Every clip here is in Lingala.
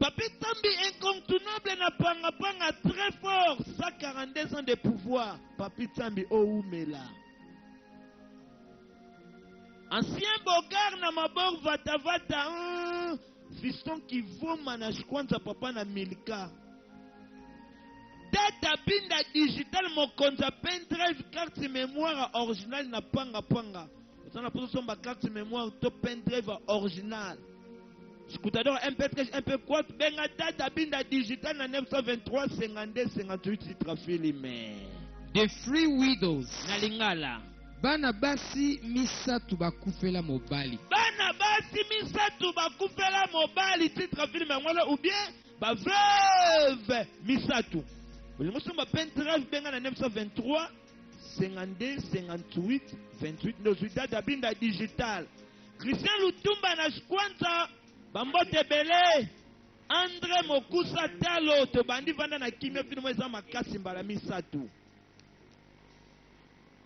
Papi Tambi incontournable na panga panga très fort. 142 ans de pouvoir. Papi Tambi Oumela. Ancien Bogar na mabor vata vata. Fiston qui vaut manage kwanza papa na Milka. Data binda digital mon compte pen drive carte mémoire original na panga panga. On a posé son carte mémoire to pen drive original. Écoutador MP3 MP4 benga data binda digital na 923 52 58 titres filmé. The Free Widows. Na lingala. Bana basi misatu bakufela mobali. Bana basi misatu bakufela mobali titre filmé ngwana ou bien ba veuve misatu. Le monsieur m'a pen drive benga na 923 52 58 28 nos data binda digital. Christian Lutumba na Shkwanza Bambote Bele, André Mokusa Talo, te bandi vanda na kimia fino mweza makasi mbala misatu.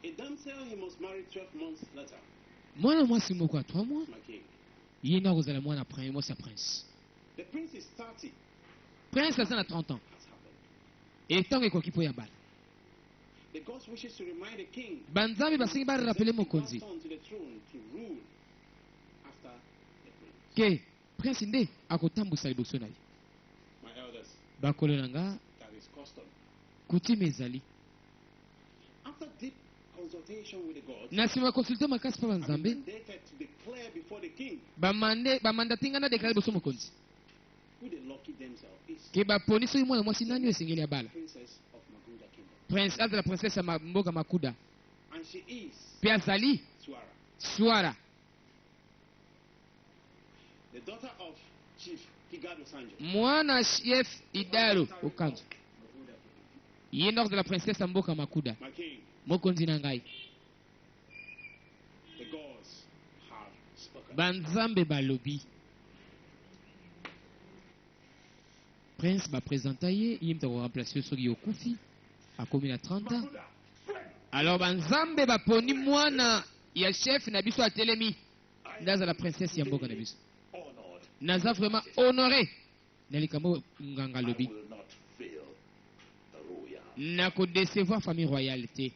A damsel he must marry 12 months later. Mwana mwasi moko a 3 mois. My king. Yena kozala mwana prince, moi c'est prince. The prince is 30. Prince a 30 ans. Has happened. Et tant que kokipo ya bala. The gods wishes to remind the king. Banzambi basingi ba rappeler mokonzi. To the throne to rule after the prince. Ke prince nde akotambusa liboso na ye. My elders. Bakolo nanga That is custom. coutume ezali. After deep consultation with the gods, Na sima consulter makasi pa I'm banzambe, mandated to declare before the king bamandatinga na déclarer liboso mokonzi. who the lucky damsel is. Ke baponi soki mwana mwasi nani esengeli ya bala. Princess of Makuda kingdom. Prince azala princesse ya mboka Makuda. And she is Pe azali Swara, Swara, the daughter of Chief Higado Sanjo. mwana chef Idaro Okanzo. Ye nord de la princesse ya mboka Makuda. My king, Mokonzi na ngai. the gods have spoken. Banzambe balobi. Prince ba présenta ye, yimta ko remplacer soki okufi. Akomi na 30 ans. Alors banzambe baponi mwana ya chef na biso atelemi. Ndaza la princesse ya mboka na biso. Naza vraiment honoré. Nalikambo nganga lobi. Na ko décevoir famille royale te.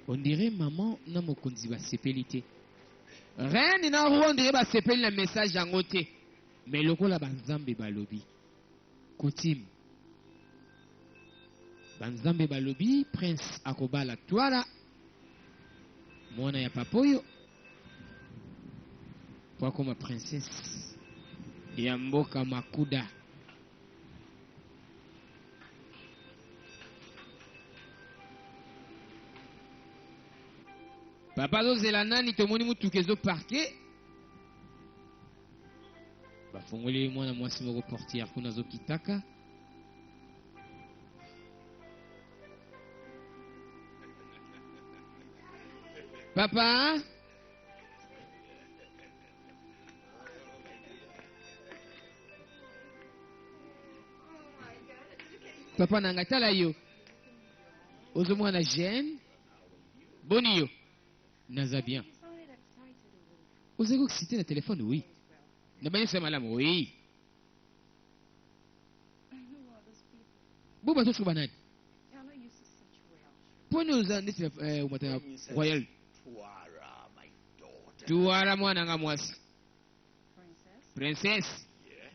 On dirait maman na mokonzi ba sepelité. Reine na roi on dirait ba sepeli na message yango te. Mais lokola banzambe balobi. Coutume. Banzambe balobi prince akobala twala. Mwana ya papoyo. Kwa koma princesse ya mboka Makuda. Papa zozela nani tomoni mutuka ezo parke. Bafungoli mwana mwasi moko portière kuna zokitaka. Papa Papa nanga tala yo. Ozo mwana jeune. Boni yo. Naza bien. Vous avez excité le téléphone, oui. Ne pas dire madame, oui. Bon, bah, tout banane. Pour nous en dire au matin royal. Tuara moi nanga mwasi. Princesse.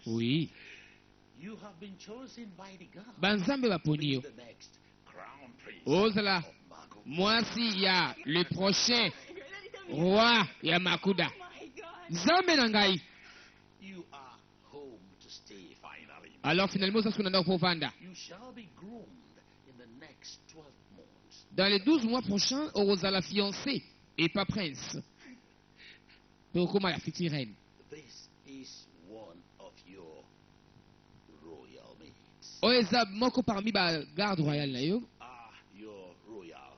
Oui. You have been chosen by the God. Banzambe baponi yo. The next crown prince. Ozala. Mwasi ya le prochain roi ya Makuda. Zambe na ngai. You are home to stay finally. Alors finalement ça ce qu'on a pour vanda. You shall be groomed in the next 12 months. Dans les 12 mois prochains, Ozala fiancé et pas prince. Pour comment la future reine. This is one of your royal maids. Oeza moko parmi ba garde royale na yo. Are your royal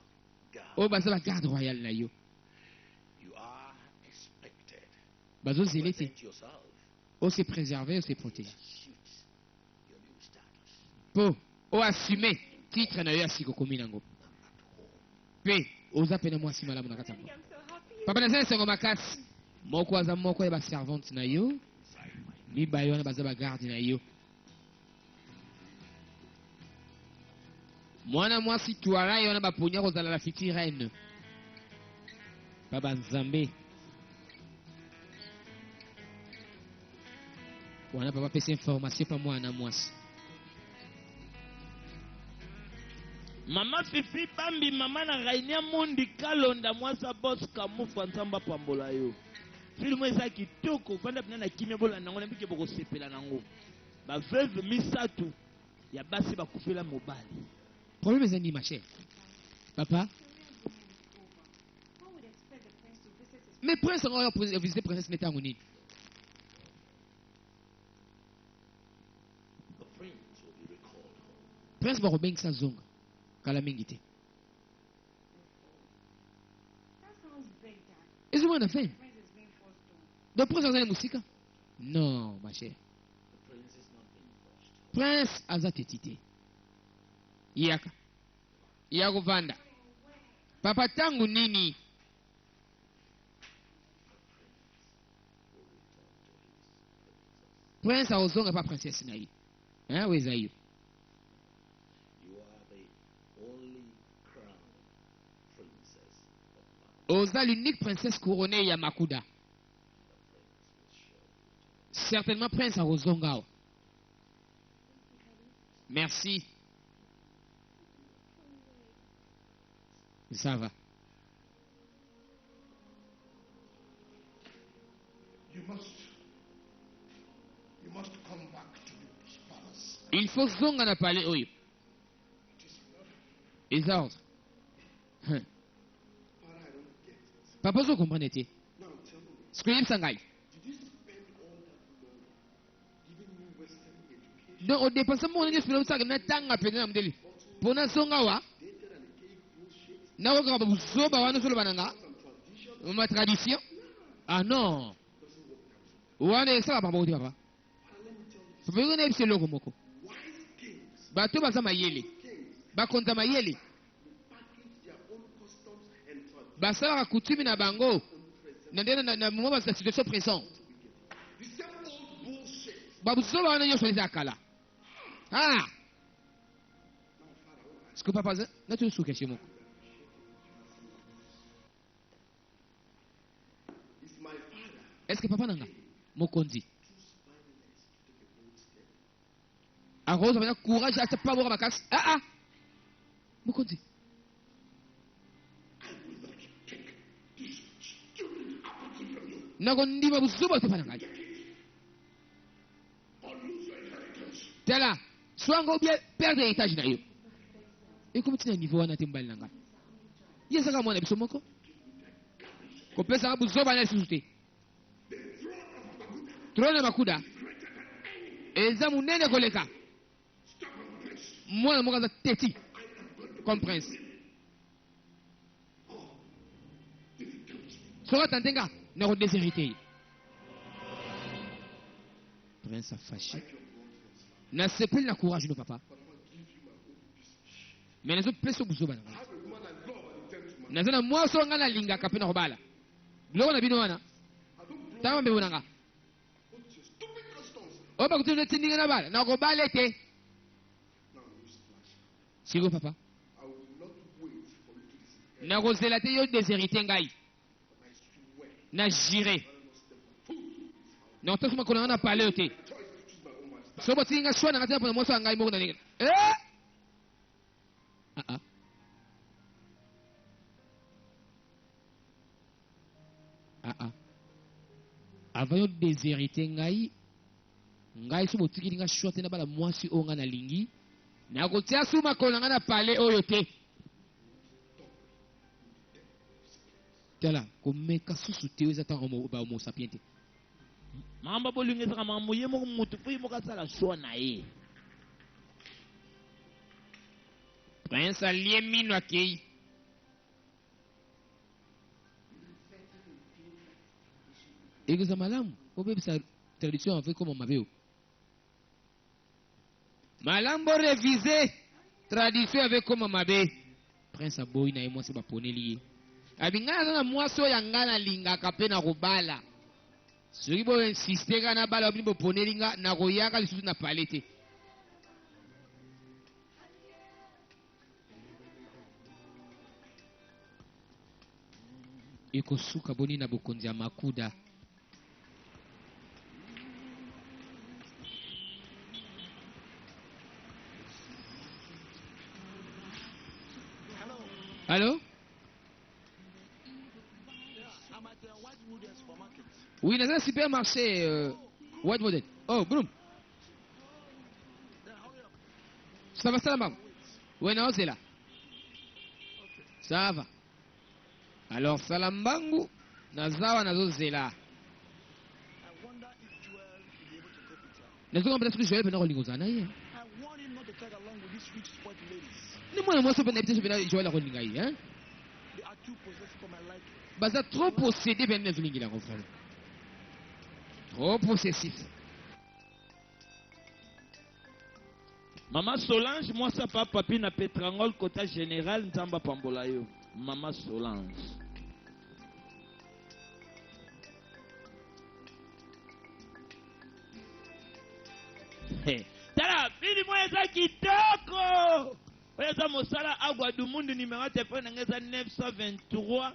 guard. O baza ba garde royale na yo. You are expected. Bazo zelete. Present yourself. O se préserver, o se protéger. Suits your new status. Po o assumer titre na yo ya siko komi nango. Pe oza pena mwasi malamu na katango. papa na sene sengo makasi moko aza moko ya baservante na yo mibale wana baza bagarde na yo mwana mwasi twala ye wana baponia kozala la future reine pa banzambe wana papa apesa information pa mwana mwasi Mama Fifi Bambi mama na Rainia Mundi Kalonda mwasa boss kamufa nzamba pambola yo. Filmo eza kitoko fanda bina kimia bola nango na mbike boko sepela nango. Ba veuve misatu ya basi bakufela mobali. Problème eza ni ma chère. Papa. Mais prince on va visiter princesse netango nini? Prince ba robeng sa zonga. Kala mingi te. Is it one of them? The prince is musika? No, ma chère. Prince aza tetite. Yaka. Yako vanda. Papa tangu nini? Prince a ozonga pa princesse na yi. Hein, weza yi? Oza l'unique princesse couronnée ya Makuda. Certainement prince a ozonga. Merci. Ça va. You must come back to this palace. Il faut zonga na palais oyo. Les ordres. But I don't get it. Papa zo comprendre te. Now tell me, Ce que il sangai. did you spend all that money giving me Western education, Donc au dépense mon ngi spelo sa na tanga pe na mdeli. Pona zonga wa dated and cake bullshit, na ko ba buzoba wana solo bananga. some tradition? Ma tradition. Ah non. Wana ça va pas papa. But let me tell you, Papa ngone bise loko moko. wise kings, Bato baza mayele. Bakonza mayele. package their own customs and traditions. Basala coutume na bango. Na ndena na moment ba situation présente. The same old bullshit. Babuzoba wana nyo solisa kala. Ah. Now, Father, Ce que papa za na tu suke shi moko. is my father Est-ce que papa nanga mokonzi too spineless to take a bold step? akoza bana courage ata pa boka makasi ah mokonzi I will not take this stupid apathy from you nako ndima buzuba te pananga or lose your inheritance. tala swanga bien perdre héritage na yo et comme tu na niveau wana te mbali nanga yesa ka mwana biso moko ko pesa ka buzuba na susu te trône makuda eza munene koleka mwana moko aza teti comme prince soka tantenga na kodéshérité ye prince a fâché na sepeli na courage no papa mais nazopesa buzoba na ngai I have a woman I love and intend to marry. naza na mwasi oyo ngai nalingaka mpe na kobala biloko na bino wana I don't blow tanga mbebo na nga with your stupid customs. oyo bakuti notindinga na bala na kobala ete Now, newsflash. siko papa I will not wait for you to disinherit. nakozela te yo déshérité ngai But I swear, na jire I will step my foot in this house. na otosoma kolanga na pale yo te Choice to choose my own master. so botingi nga shwa na nga tina mpona mwasi wa ngai moko na ndenge avant yo déshérité ngai ngai so botikili nga shwa te na bala mwasi oyo ngai nalingi nakotia su makolo na ngai na pale oyo te tala komeka susu te oyo eza ntango bahomo sapien te Mamba bolingo ezaka makambo ye moko mutu po ye moko asala shwa na ye. prince alie mino akei ekozala malamu obebisa tradition afe koma mabe o malamu borevise tradition ave koma mabe prince aboyi na ye mwasi baponeli ye abinga na mwasi oyo anga nalingaka mpe na kobala soki boinsiste kaka na bala bini boponeli nga nakoyaka lisusu na pale te. Ekosuka boni na bokonzi ya makuda. Allô? Oui, dans un supermarché White Model. Oh, Broom. Ça va, ça va, maman? Oui, non, c'est là. Ça va. Alors, Salambangu, Nazawa, Nazo, c'est là. Nazo, peut-être que je vais venir au Lingozana. Ne moi, moi, ça peut être que je vais jouer la Rolingaï, hein? Baza trop possédé, ben neuf lignes, mon frère. Trop possessif. Maman Solange, moi ça pas papi na Petrangol Kota Général Nzamba Pambolayo. Maman Solange. Tala, fili moi eza kitoko. Oya mosala agwa du monde numéro téléphone ngeza 923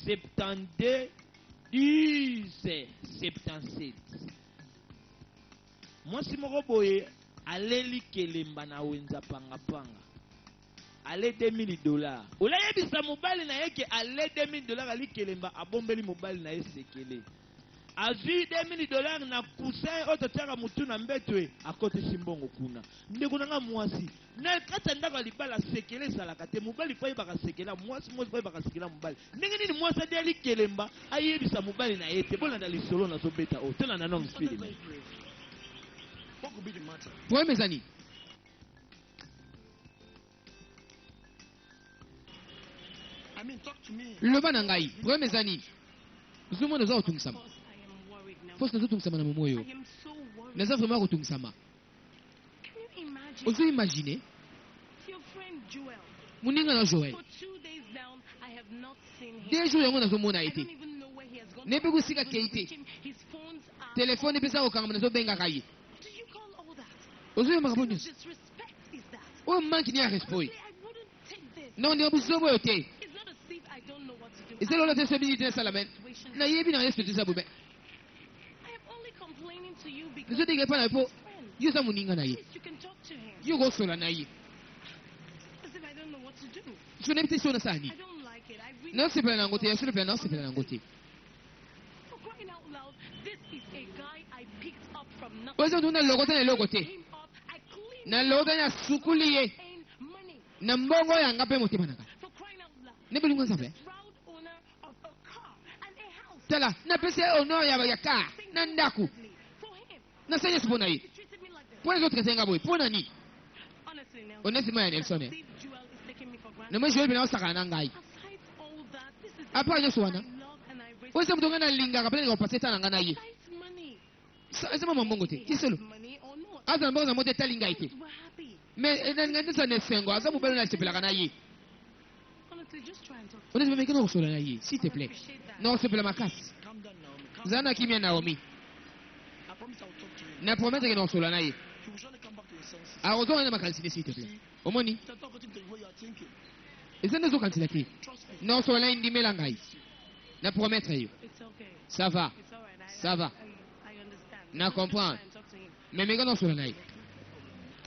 72 10 77. Moi si moko boye aleli kelemba na wenza panga panga. Ale $2000. Ola yebisa mobali na yeke ale $2000 ali kelemba abombeli mobali na yesekele. Azui $2000 na coussin ototiaka mutu na mbetwe akote simbongo kuna. Ndeko nanga mwasi. Na kata ndaka libala sekele salaka te mobali pa yebaka sekela mwasi mwasi pa yebaka sekela mobali. Ndenge nini mwasi adeli kelemba ayebisa mobali na yete bolanda lisolo na zobeta o tela na non film. What could be the matter? Pour mes amis. I mean, talk to me. Le banangai. Pour mes amis. Nous sommes au Tungsama. Faut que nous Tungsama na momoyo. Nous avons vraiment au Tungsama. Vous imaginez? Muninga na Joël. 2 jours yango nazo mona été. Nebe kusika keite. Téléphone pesa okanga nazo benga kayi. Vous avez marre bonus. Oh manque ni a respect. Non ni abuzobo yote. Is there a lot of stability in Salaman? Na yebi na yesu tisa bube. Nizo dige pa na po. You sa muninga na ye. You go sola na ye. Je n'ai pas sur sani. Non c'est pas nangote, je ne peux pas c'est pas nangote. Ozo tuna logote na logote. Na logote na sukuliye. Na mbongo ya ngape motima naka. Ne belingo nzabe. Tala, na pese honor ya car, na ndaku. Na sanya sipona yi. Pour les autres senga boy, pour nani? Honnêtement ya Nelson. Ne me jouer bien ça na ngai. Apa nya suwana. Ozo mtonga na linga kapele ngo paseta na ngana yi. Sa mama mbongo te. Kiselo. Aza mbongo za mote talinga ite. Mais ngandi sa ne sengo, aza mobelo na sepela kana yi. Honnêtement mais kana osola na yi, s'il te plaît. Non, c'est pour ma casse. Zana kimia Naomi. Na promettre que non sola na ye. A retourner na makalsine s'il te plaît. Omoni. Et ça ne zo kantilati. Non sola na indi melangai. Na promettre yo. Ça va. Ça va. Na comprendre. Mais mais non sola na ye.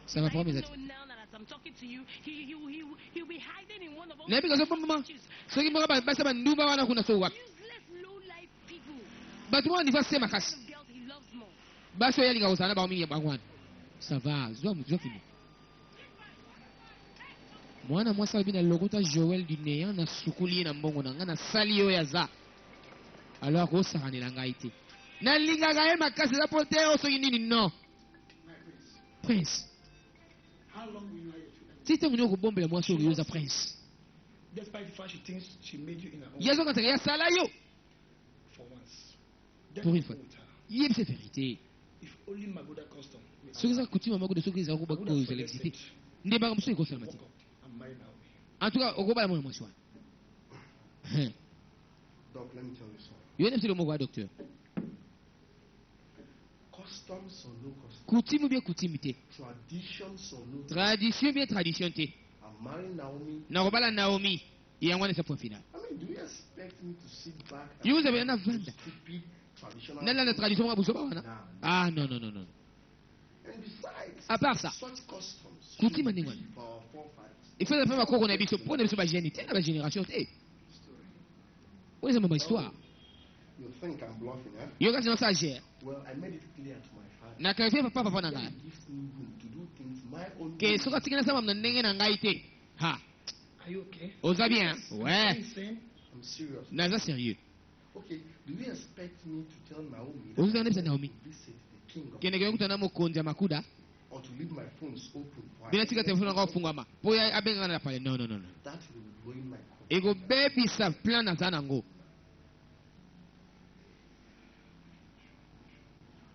Ça va promettre. Na bika zo pomma. So ki maka ba sa nduba wana kuna so wapi. But one is sema kasi. Baso yali ngawusana ba mingi bangwana. Ça va, zo fini. Mwana mwasa bina logota Joël du néant na sukuli na mbongo na ngana sali yo ya za. Alors ko sakane la ngaite. Na linga ga makasi za pote o so nini no. Prince. How long will you hide it? Tite munyo ko bombe mwa so yoza Prince. Despite the fact she thinks she made you in her own. Yazo ka ya sala yo. For once. Pour une fois. Yeb c'est vérité. If only Magoda custom. Ce que ça coutume Magoda ce que ça ko ba ko l'excité. Ndeba mso ko salmati. I'm married now. En tout cas, au combat, moi, Doc, let me tell you something. Yo ne le mot docteur. Customs or no customs, Coutume ou bien coutumité. traditions or no Tradition ou bien tradition té. I'm marrying Naomi. Na robala Naomi. Et en c'est point final. I mean, do you expect me to sit back and You have follow enough those vanda. stupid traditional Nella la tradition wa buso bana. Nah. Ah non non non non. And besides, À part ça, such customs Coutume should ni be wana. for our forefathers. Il faut faire quoi qu'on a biso pour ne pas génération té, la génération té. Oui, c'est mon histoire. You think I'm bluffing, eh? Yo ka ça gère. Well, I made it clear to my father. Na ka fait papa na He ngai. gives me room to do things my own Que way. soka tingana sama na ndenge na ngai té. Ha. Are you okay? Oza bien. What Ouais. are you saying? I'm serious. Naza sérieux. Okay, do you expect me to tell Naomi Oza that nebe I Naomi. want to visit the king of Kene ke kutana mokonzi ya makuda. or to leave my phones open for Bila tika telefone ngao fungama. Po ya abenga na pale. Non non non. that will ruin my confidence. Ego baby sa plan na zana ngo.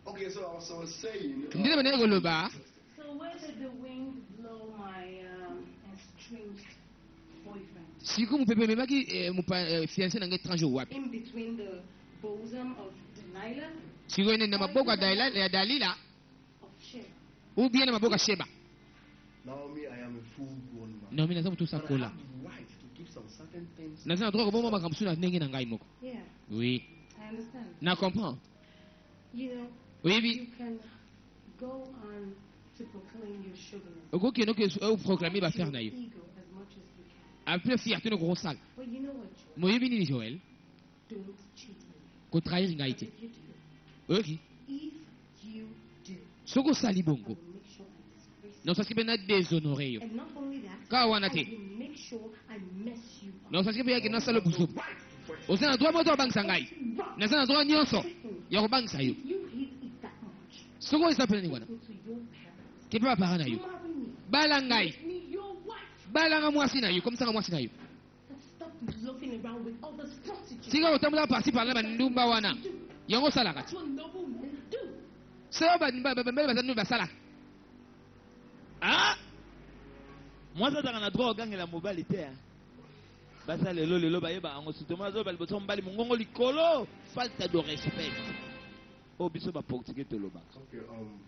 Okay, so I was saying, Ndile bana ego loba. So where did the wind blow my estranged boyfriend? Siku mupepe memaki fiancé na ngai étranger wapi. In between the bosom of Delilah Siku ene na maboko ya Dalila of Sheba. ou bien na maboko ya Sheba. Naomi, I am a full-grown man. Non, mais naza mutu But I sakola. have the right to keep some certain things. Naza na droit ko bomba makamsu na ndenge na ngai moko. Yeah, Oui. I understand. Na comprends. You know, Oui oui. you can go on to proclaim your chauvinism. Oko keno ke o proclamer ba faire na yo. Your ego as much as you can. Après fierté no gros sale. But you know what, Joel? Moyebi ni Joël Don't cheat me. ko trahir ngai But te. if you do, OK. if you do, Soko sali I bongo. will make sure I disgrace you. Non sasi bena déshonorer yo. And not only that, Ka wana I te. will make sure I mess you up. Non sasi bena ke na sala busu. Oza na droit moto bangsa ngai. Naza na droit nyonso. Ya ko bangsa yo. You hate it that much. Soko isa pena ni wana. Go to your parents. Ke pa para na yo. Marry me. Bala ngai. Make me your wife. Bala nga mwasi na yo. Comme ça nga mwasi na yo. And stop bluffing around with all those prostitutes. Sika otambula parti par là ba ndumba wana. Yango sala That's kati. what noble men do. Seo ba zanu ba sala. Ah! Moi, ça, dans la drogue, gang et la mobilité. Basa lelo bayeba ango sutoma zo bali botom bali mungongo likolo falta de respect. Oh biso ba portugais to loba.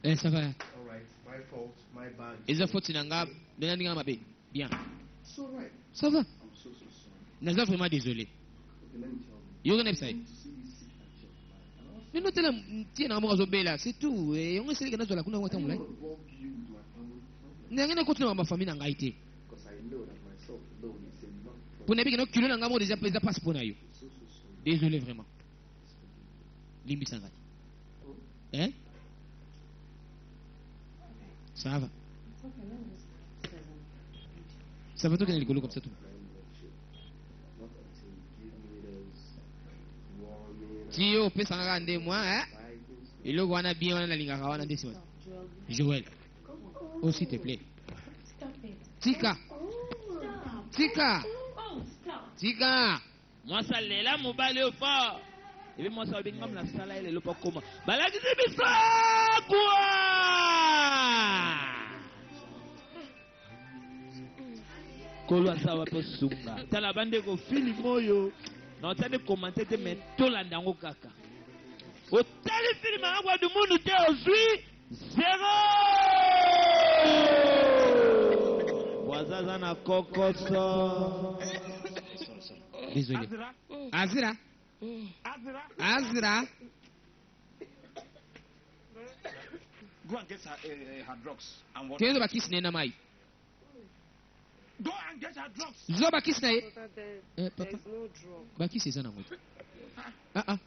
Okay, Ça va. all right, my fault, my bad. Eza faute na nga dona ndinga mabe. Bien. It's all right. Ça va. I'm so sorry. Naza vraiment désolé. Okay, let me tell you. Yo ngene psai. See you sit at your mind. Nino tela tiena mo zobela, c'est tout. Et on essaie kana zola kuna I wata don't mulai. want to bog you with my family problems Ngene continue ma famille na ngai te. because I know that myself alone is enough problem. Pour nabi kino kilo na ngamo déjà pesa passe pour na yo. So sorry. Désolé vraiment. Limbi sanga. Hein? Ça va. It's okay, let me just say something. Ça va toi kana likolo comme ça tout. Not until you give me those warning Si yo pesa nga nde moi, hein? guidance. Iloko wana bien wana linga wana ndesi wana. Stop, Joel. Joël, Go oh s'il te plaît. Stop it. Tika, Stop. tika, Oh, stop. tika. Moi ça lela mobali au fort. Et puis moi ça bingam na sala ele lo pa koma. Balaki bisa kwa. Kolo sawa po sunga. Tala bande ko fili moyo. Na otane commenter te mais tolanda ngo kaka. Otali fili mangwa du mundu te ozui 0. Wazaza na kokoso. Désolé. Azira, Azira. Go and get her drugs and what? Kezo bakisi na mai. Go and get her drugs. Zo bakisi na ye. Papa, There's no drug. bakisi sana ngoto. Ah.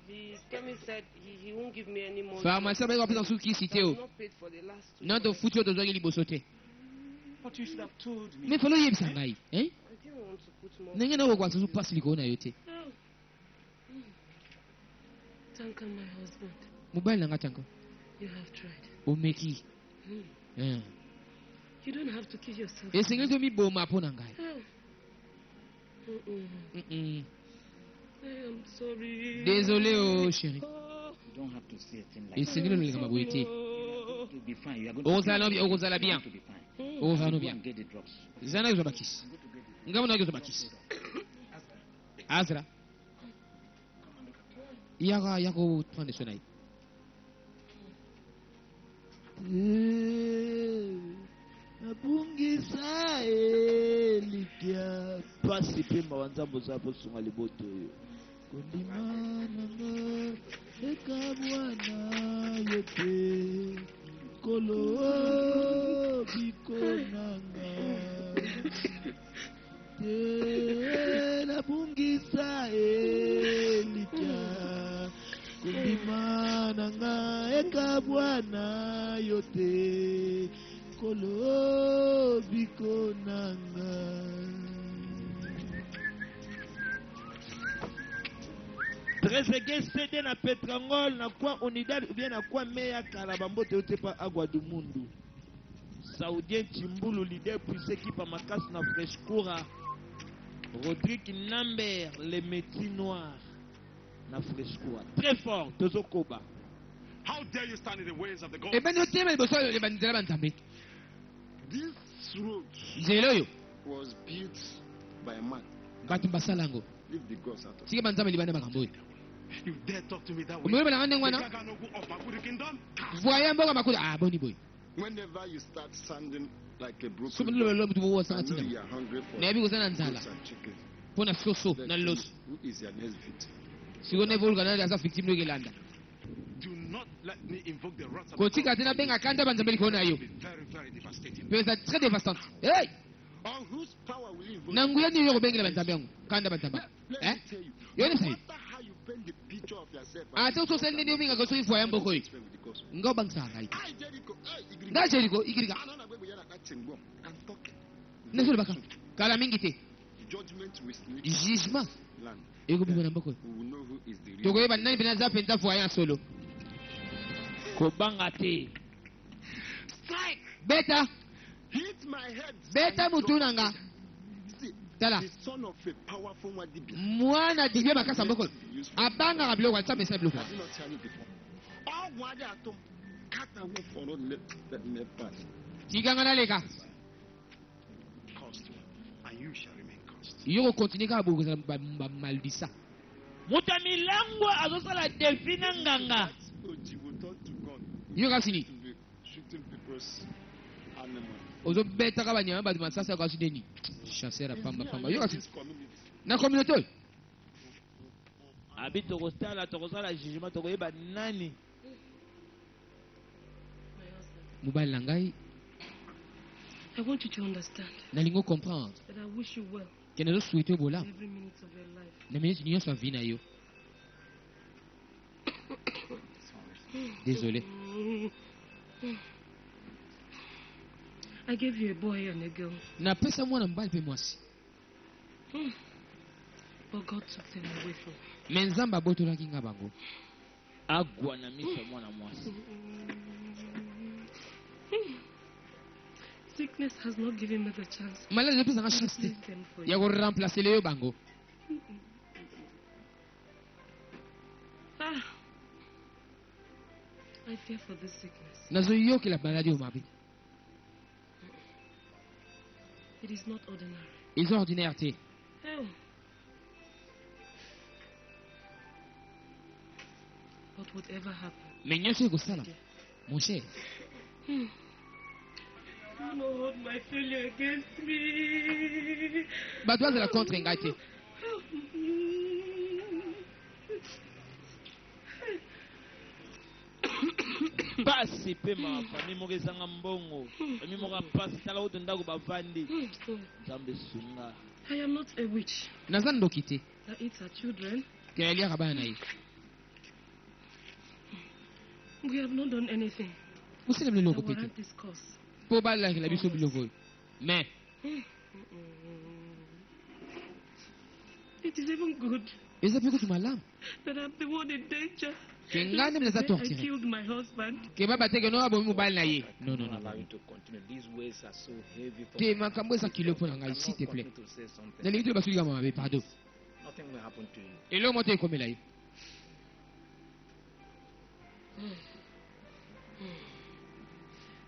The chemist said he won't give me any more. Pharmacie ba pesa suki I cité have o. not paid for the last 2 Non to months. futur to zogi liboso te. But you should have told me. Mais falo yebisa ngai, hein? I didn't want to put more. Nenge na kwa tsu pass liko na yo te. Tanka, my husband, Mobile na ngatango. you have tried. O meki. You don't have to kill yourself. E singa to mi boma po na ngai. I am sorry. Désolé oh chérie. You don't have to say a thing like E singa lo linga maboyete. that. You'll be fine. You are going Ozala bien. to be fine. Ozala Go bien. and get the drugs. Zana zo bakisi. Ngamo na zo bakisi. Azra. Yako prendre son aïe. Nabungisa elikia pasi pe mawanzambo zapo sunga liboto yo kondimana eka bwana yote kolo bikonanga te nabungisa elikia kondimana eka bwana yote kolo bikonanga. Trezege cede na Petrangol na kwa Unidad ou bien na kwa meya Kalabambote otepa agwa du mundu. Saoudien Chimbulu leader puissé qui pa makasi na Frescoura. Rodrigue Namber les métis noirs na Frescoura. Très fort Tozokoba. How dare you stand in the ways of the gods? Eh ben no tema liboso le bandela bantambe. This road Nzela oyo was built by a man. bato basalango. Leave the gods out of it. Sike bantambe libanda makambo oyo. You dare talk to me that way? Omewe bana ngane ngwana. Gaganogu of Makudu Kingdom? Voyez mboka makuda boni boy. Whenever you start sounding like a broken Somo lo lo mtu wo I sanga know tina. you are hungry for Na yabi kozana nzala. fruits and chicken. Pona soso Then na tell loso. me, who is your next victim? Siko ne volga na asa victim no gelanda. Do not let me invoke the wrath of Ko God. tika tena benga kanda bantambe likona yo. It will be very, very devastating. Pesa très dévastante. Hey! On whose power will you invoke? Nanguya ni yo bengela bantambe yangu. Kanda bantamba. Let Eh? me tell you. Yo No ni sai. matter how you paint the picture of yourself, Ata so sel ni minga ko so ifwa yambo koy. Ngo bangsanga ita. I Jericho, I Nga Jericho igiriga. I'm talking. Nasolo baka. Kala mingi te. Judgment will sneak Jugement. land. Ego bibona mboko. We will know who is the real. Togo yeba nani bina za penta fwa ya solo. Kobanga te. Strike! Beta, Hit my head. beta mutuna nga. See, Tala. the son of a powerful Wadibi. Mwana dibye makasa mboko. Abanga kabilo kwa tsa mesa bloko. Have you not heard it before? All Wadi atom. Cut away for not let me pass. Tiganga na leka. Cursed one. And you shall remain cursed. Yo continue ka bogo ba maldisa. Muta milango azosala delfina nganga. So you will talk to God Yo ka sini. to be shooting people's animals. Ozo beta ka banyama ba masasa ka sideni. Chasseur pamba pamba. Yo ka sini. These communities. Na communauté. Abi tokosala jugement tokoyeba nani. Mobile na ngai I want you to understand nalingo comprendre. that I wish you well Kena zo souhaiter bola. every minute of your life. Na minute nyonso ya vie na yo. Désolé. I gave you a boy and a girl, Napesa mwana mbali pe mwasi. but God took them away from me. Me nzambe abotolaki nga bango. Agwa na miso ya mwana mwasi. Sickness has not given me the chance Malade epesa nga to chance te. please them for Ya you. ko remplacer le yo bango. Ah, I fear for this sickness. Nazoyokela maladi o mabe. It is not ordinary. Eza ordinaire te. Oh. But whatever happens, Me nyonso ekosala. Mon cher, do not hold my failure against me. bato bazala contre ngai te. Pasi pe ma fami moko ezanga mbongo. Fami moko pasi tala uto ndako bavandi. Nzambe sunga. I am not a witch Naza ndoki te. that eats her children. Ke aliaka bana na ye. We have not done anything Kosala that biloko te te. warrant this curse. Po balakela biso biloko oyo. Mais It is even good eza mpe kutu malamu. that I'm the one in danger. Ke ngai nde naza I torturé. killed my husband. Ke baba te ke no abomi mobali na ye. Non, non, non. Allow you to continue. These ways are so heavy for Te me. makambo eza kilo mpo na ngai, I'm s'il not te plaît. continue to say something. Nalingi te basuli kama mabe, pardon. Nothing will happen to you. Eloko moko te ekomela ye.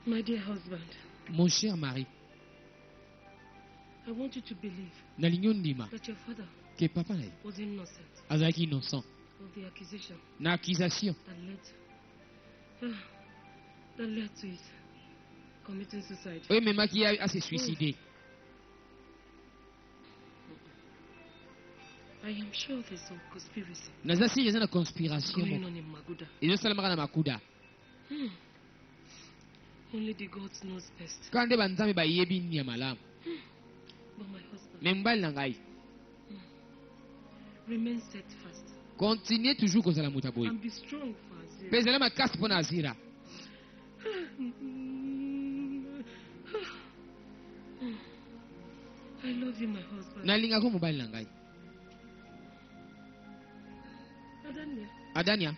My dear husband, Mon cher mari, I want you to believe nalingi ondima that your father que papa na ye was innocent azalaki innocent of the accusation na accusation that led to his committing suicide. oyo ememaki ye ase suicide. I am sure there's some conspiracy naza siri eza na conspiration going moko on in Maguda. ezosalamaka na makuda Only the gods knows best. kaka nde banzambe bayebi nini ya malamu. But my husband, me mobali na ngai remain steadfast continue toujours kozala moto ya boye and be strong for Azir. mpe ezala makasi mpo na azira. I love you, my husband. nalingako mobali na ngai Adania, adania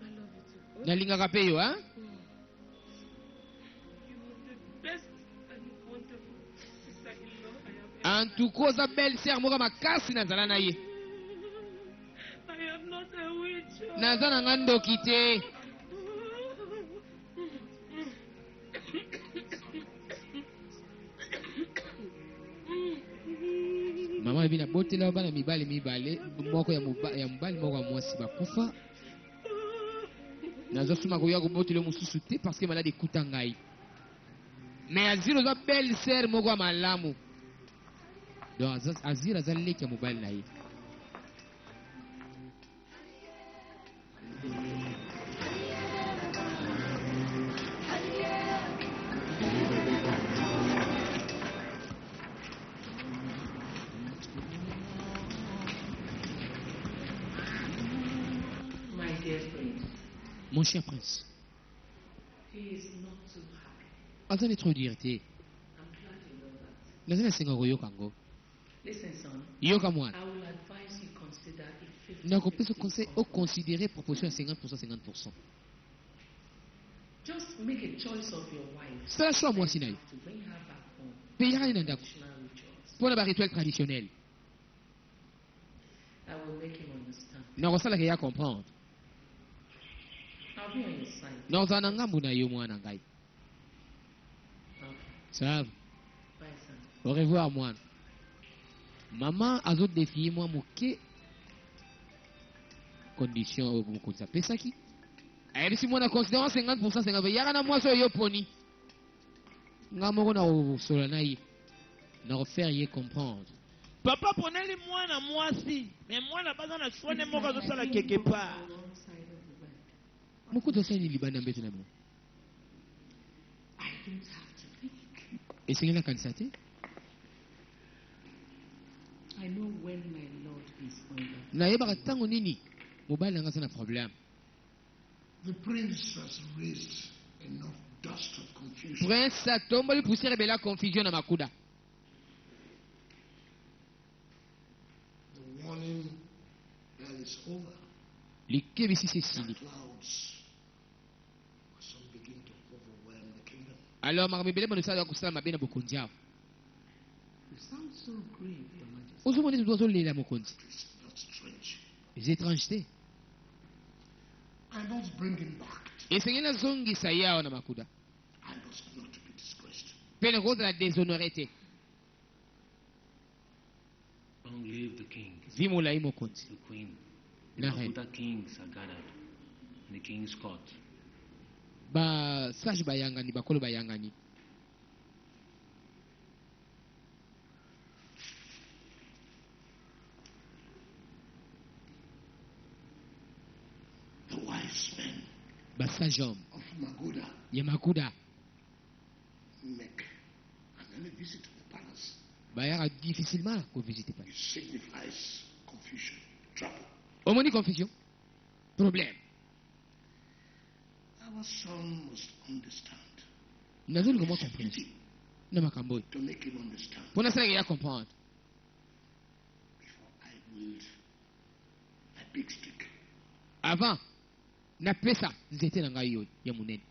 I love you too. nalingaka mpe yo You are the best and wonderful sister-in-law I have ever. antuko oza belle sere moko makasi nazala na ye I am not a witch. naza na nga ndoki te. mama ebi nabotela bana mibali moko ya mobali moko ya mwasi bakufa nazosuma koya kobotela mosusu te parce que malade ekuta ngai mais azir oza belle sere moko ya malamu donc azir aza leki ya mobali na ye. My dear prince, Mon cher prince, he is not too happy. aza nde trop dire te I'm glad you know that. naza nasenga koyoka yango. Listen, son, yoka mwana I will advise you consider a 50-50 nakopesa conseil compromise. oconsidere proportion ya 50%. Just make a choice of your wife. sala choix mwasi na yo To bring her back home. mpe yaka ye na ndako Traditional rituals. mpo na barituel traditionnel I will make him understand. nakosalaka ya comprendre I'll be on your side. nakozala na ngambu na yo mwana ngai. Okay. sava Bye, son. au revoir mwana. mama azodefie mwa moke condition oyo mokonzi apesaki ayebisi mwana considérant 50% yaka na mwasi oyo poni nga moko na kosola na ye na kofaire ye comprendre. papa poneli mwana mwasi me mwana baza na shwane moko azosala quelque part. Wrong side of the bed. mokuti osali libanda mbeto na mo I don't have to think. esengeli akanisa te. I know when my Lord is under. nayebaka ntango nini mobali nanga aza na problème. The prince has raised enough dust of confusion. prince atomboli poussière ebela confusion na makuda. The warning bell is over. likebisi sesili. Clouds will soon begin to overwhelm the kingdom. alors makambo ebele banosala kosala mabe na bokonzi awa You sound so grave, Your Majesty. ozomona esi azolela mokonzi It's not strange. eza étrange te. I must bring him back. esengeli azongisa ye awa na makuda I must not be disgraced. mpe nakozala déshonore te. Long live the king, vi molai mokonzi the queen. The na reine. Makuta kings are gathered in the king's court. basage bayangani bakolo bayangani. The wise men basage homme of Maguda ya makuda make an early visit to the palace. bayaka difficilement kovisite pa It signifies confusion, trouble. omoni confusion problème. Our son must understand. nazolinga mwa compréhension na makambo oyo To make him understand mpo nasalaka ya comprendre before I wield a big stick. avant napesa nzete na ngai oyo ya monene.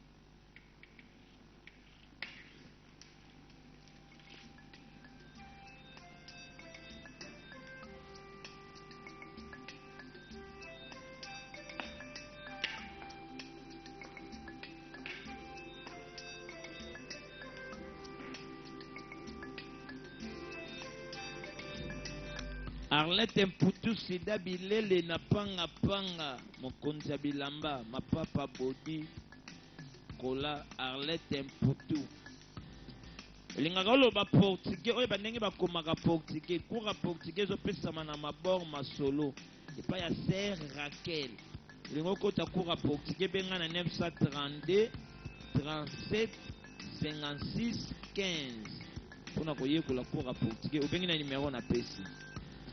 Arlette Mputu Sida Bilele na panga panga mokonzi ya bilamba mapapa bodi kola Arlette Mputu elingaka oloba portugais oyo bandenge bakomaka portugais kura portugais ezopesama na mabor masolo epai ya ser Raquel elinga okota kura portugais benga na 932 37 56 15 mpona koyekola kura portugais obengi na numero na pesi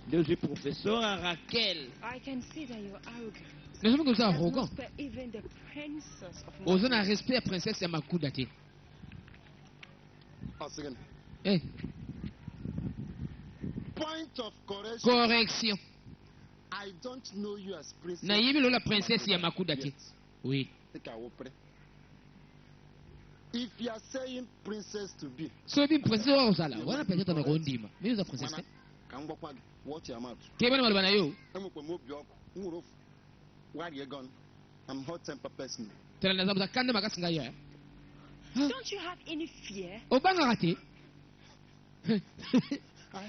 nde ozwi professeur Raquel. I can see that you're arrogant. Nazomba que vous êtes arrogant. But even the princess of Vous avez un respect à la princesse ya Makuda te. Eh. Point of correction. Correction. I don't know you as princess. Na yebi lo la princesse ya Makuda te. Oui. If you are saying princess to be. So bi princesse wa ozala, wana peut-être na rondima. Mais vous êtes princesse. Watch your mouth. Kebana malbana yo. I'm hot temper person. Tela nazabuza kanda makasi ngayo ya. Don't you have any fear? Obanga rate. I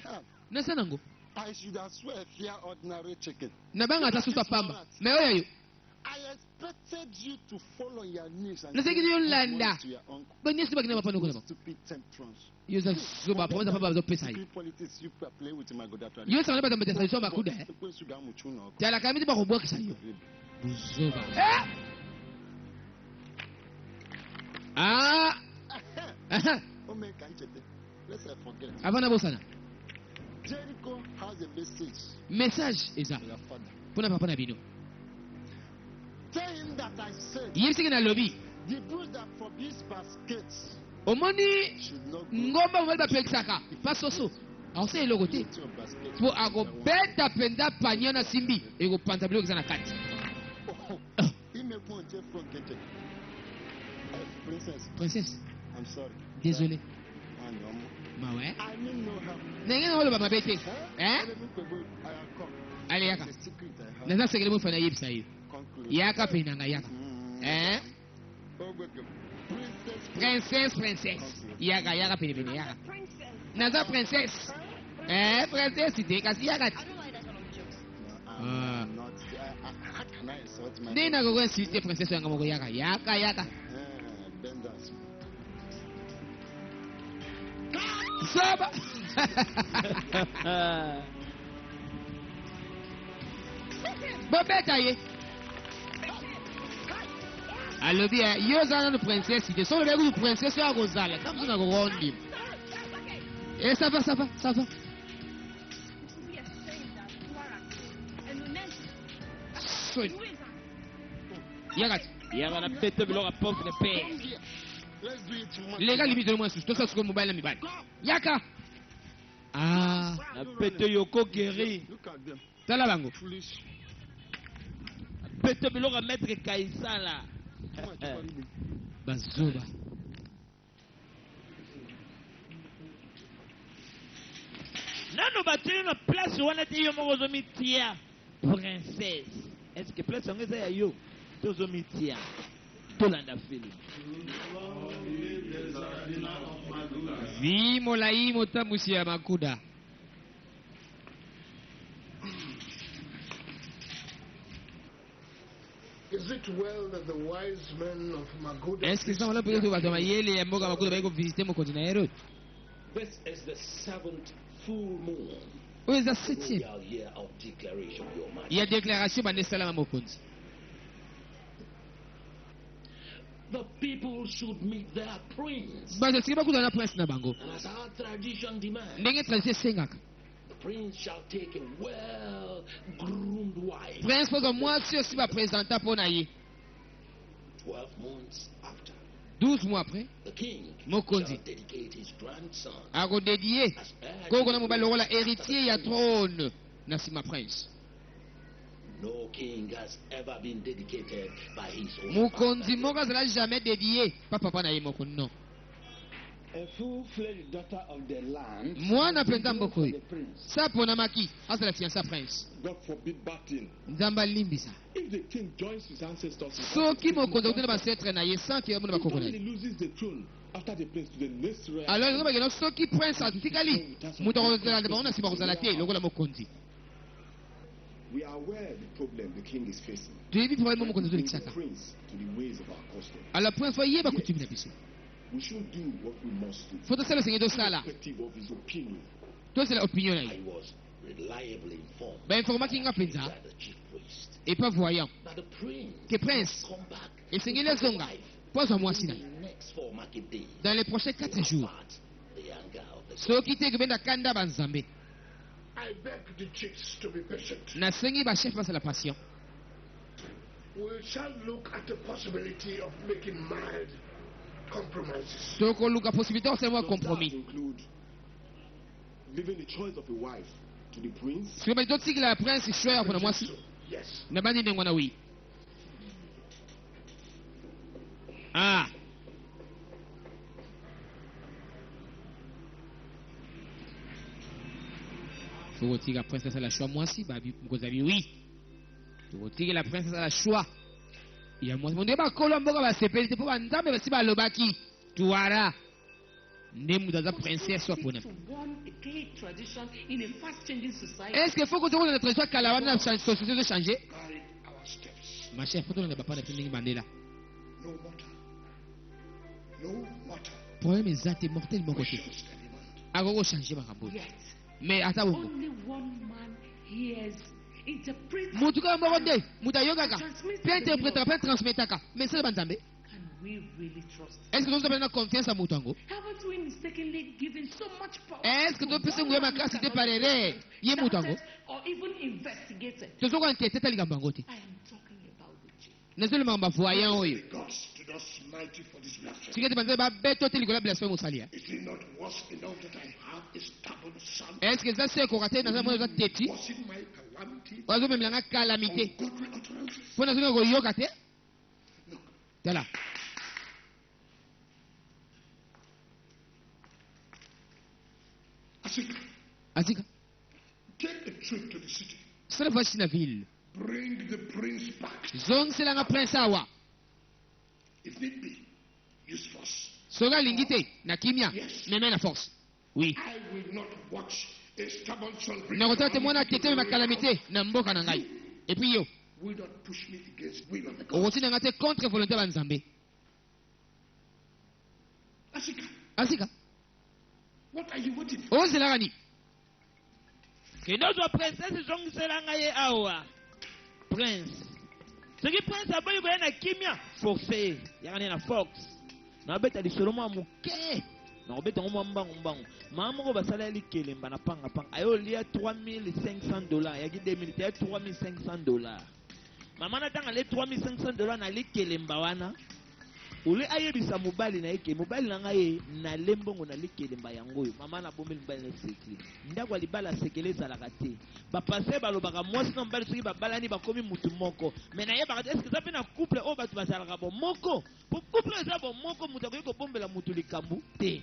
have. Nasanango. I should as well fear ordinary chicken. Nabanga tasusa pamba. Me oya yo. I expected you to fall on your knees and Naseki yo landa. to your uncle. Banyesi bakina mapano kuna. Stupid tantrums. Yo za suba promesa papa bazo pesa yi. Politics you play with Makuda. Yo sa nabata mbeta sa Makuda. Tala kamiti ba kubwa kisa yo. Buzoba. Ah. Let's forget. Avana bosana. Jericho has a message. Message eza. For your father. Pona papa na bino. Tell him that I said. Yebisiki na lobby. The bruise that forbids baskets. Omoni ngomba mwali bapekisaka pasoso awose eloko te po akobeta penda panya na simbi ekopanza biloko eza na kati. Princesse, I'm sorry. Désolé. Ma ouais. Ndenge na oloba mabe te. Ale yaka. Naza sekele mo fana yebisa yo. Yaka pe nanga yaka. Princesse. Yaka pe bene yaka. Naza princesse. Princesse te kasi yaka. Ndena go insiste princesse yanga moko yaka. Saba. Bobeta ye. Alobi yo zana no princesse de so le go princesse ya gozala comme ça na gondi. Et ça va. Yaga na pete biloko pauvre de paix. Les gars limite le moins sous tout ça sur mobile na mibali. Yaka. Ah, na pete yoko guéri. Tala bango. Pete biloko maître Kaisala. Bazoba. Nano bateli na place wana te yo moko ozomitia princesse. Est-ce que place yango eza ya yo tozomitia tolanda fili vi molai motamusi ya Makuda. Is it well that the wise men of Makuda? Est-ce que ça on a peut être batama yele ya mboka Makuda ba ko visiter mo kontina Herod? This is the 7th full moon. Où est la 7e? Royal year of declaration, Your Majesty. Il y a déclaration ba nesala mokonzi. The people should meet their prince. Ba je bakuda na prince na bango. And as our tradition demands, Ndenge tradition sengaka. the prince shall take a well-groomed wife. Prince faut que moi si ba présenter pour na ye. 12 months after, 12 mois après, the king mokonzi shall dedicate his grandson ako dédié as heir. ko na mobile lokola héritier ya trône na sima prince. No king has ever been dedicated by his own Mokonzi father. moko azala jamais dédié pa papa na ye moko non. A full-fledged daughter of the land. Mwana penda mboko The ye. prince. Sa pona maki azala fiancé prince. God forbid batting. Nzamba limbisa. If the king joins his ancestors, Soki mokonzi akutana basetre na ye sans que mona bakoko na he ye. loses the throne after the prince to the next realm. Alors ngo bakena soki prince atikali muto akozala de bana sima kozala te lokola mokonzi. We are aware of the problem the king is facing. toyebi problème moko Bring the tozolikisaka prince to the ways of our custom. alors prince oyeba kutumi na biso We should do what we must do. fo tosala osenge tosala Irrespective of his opinion. tosala opinion na I ye was reliably informed bainformaki nga by mpenza the chief priest epa voyant that the prince ke prince come back esengeli with his ezonga wife mpo azwa mwasi na in ye the next 4 market days. dans les prochains 4 jours But the anger of the soki te ekobenda kanda banzambe I beg the chiefs to be patient. nasengi bachef basala patient We shall look at the possibility of making mild compromises. tokoluka possibilité osalema Does that compromis include leaving the choice of a wife to the prince? soki bali totikela prince choix mpona mwasi So, yes. na bandi ndenge wana wi ah tokotika prince asala choix mwasi mokonzi abi wi tokotikela prince asala choix ya mwasi mondenge bakolo mboka basepeli te mpo banzambe basi balobaki tuwara nde moto aza princesse wapona estce faut kotokola na tradition ya kala wana na société ezochange Guide our steps. machef fo tolanda bapana mpe ndenge bandela No matter. No matter. problème eza te mortel moko te Questions can demand. akoki kochange makambo Yet, mais ata bongo only one man hears, interprets, motu kaka moko nde moto ayokaka transmits mpe interprétaka mpe transmettaka mais sala banzambe can we really trust? est ce que tozopela na confiance ya moto yango Haven't we mistakenly given so much power? est ce que topesa nguya makasi te par erreur ye moto yango or even investigated? tozokoka nkete ta likambo yango te I am talking about the chief. nazolemaka bavoyant oyo Gods did not smite you for this blasphemy. soki ete banzambe babeto te likolo ya blasphème osali ya Is it not worse enough that I have a stubborn son? est ce que eza se ekoka te naza mwana eza teti Was it my calamity? oazomemelanga calamité Ungodly utterances? mpo nazoki koyoka te Look, tala Asika, asika take a trip to the city. sala voici na ville Bring the prince back. zongiselanga prince awa If need be, use force. soki alingi te na kimia Yes. meme na force oui I will not watch a stubborn son bring nakotala te mwana calamity to tete the mema royal calamité house. na mboka na ngai epuis yo Will not push me against will of the gods. okotinanga te contre volonté ya banzambe Asika, asika what are you waiting for? ozelaka nini kende ozwa princesse ezongiselanga ye awa prince soki prince aboyi koya na kimia force ye yaka nde na fox nabeta lisolo mwa moke nakobeta ngo mwa mbangu maa moko basala ya likelemba na pangapanga aye olia $3500 yaki 2000 te ya $3500 mama natanga le $3500 na likelemba wana ole ayebisa mobali na ye ke mobali na ngai ye nale mbongo na likelemba yango oyo mama nabombeli mobali na sekele ndako ya libala sekele ezalaka te bapase balobaka mwasi na mobali soki babalani bakomi mutu moko me nayebaka te eske eza mpe na couple oyo bato bazalaka bomoko po couple oyo eza bomoko moto akoki kobombela mutu likambo te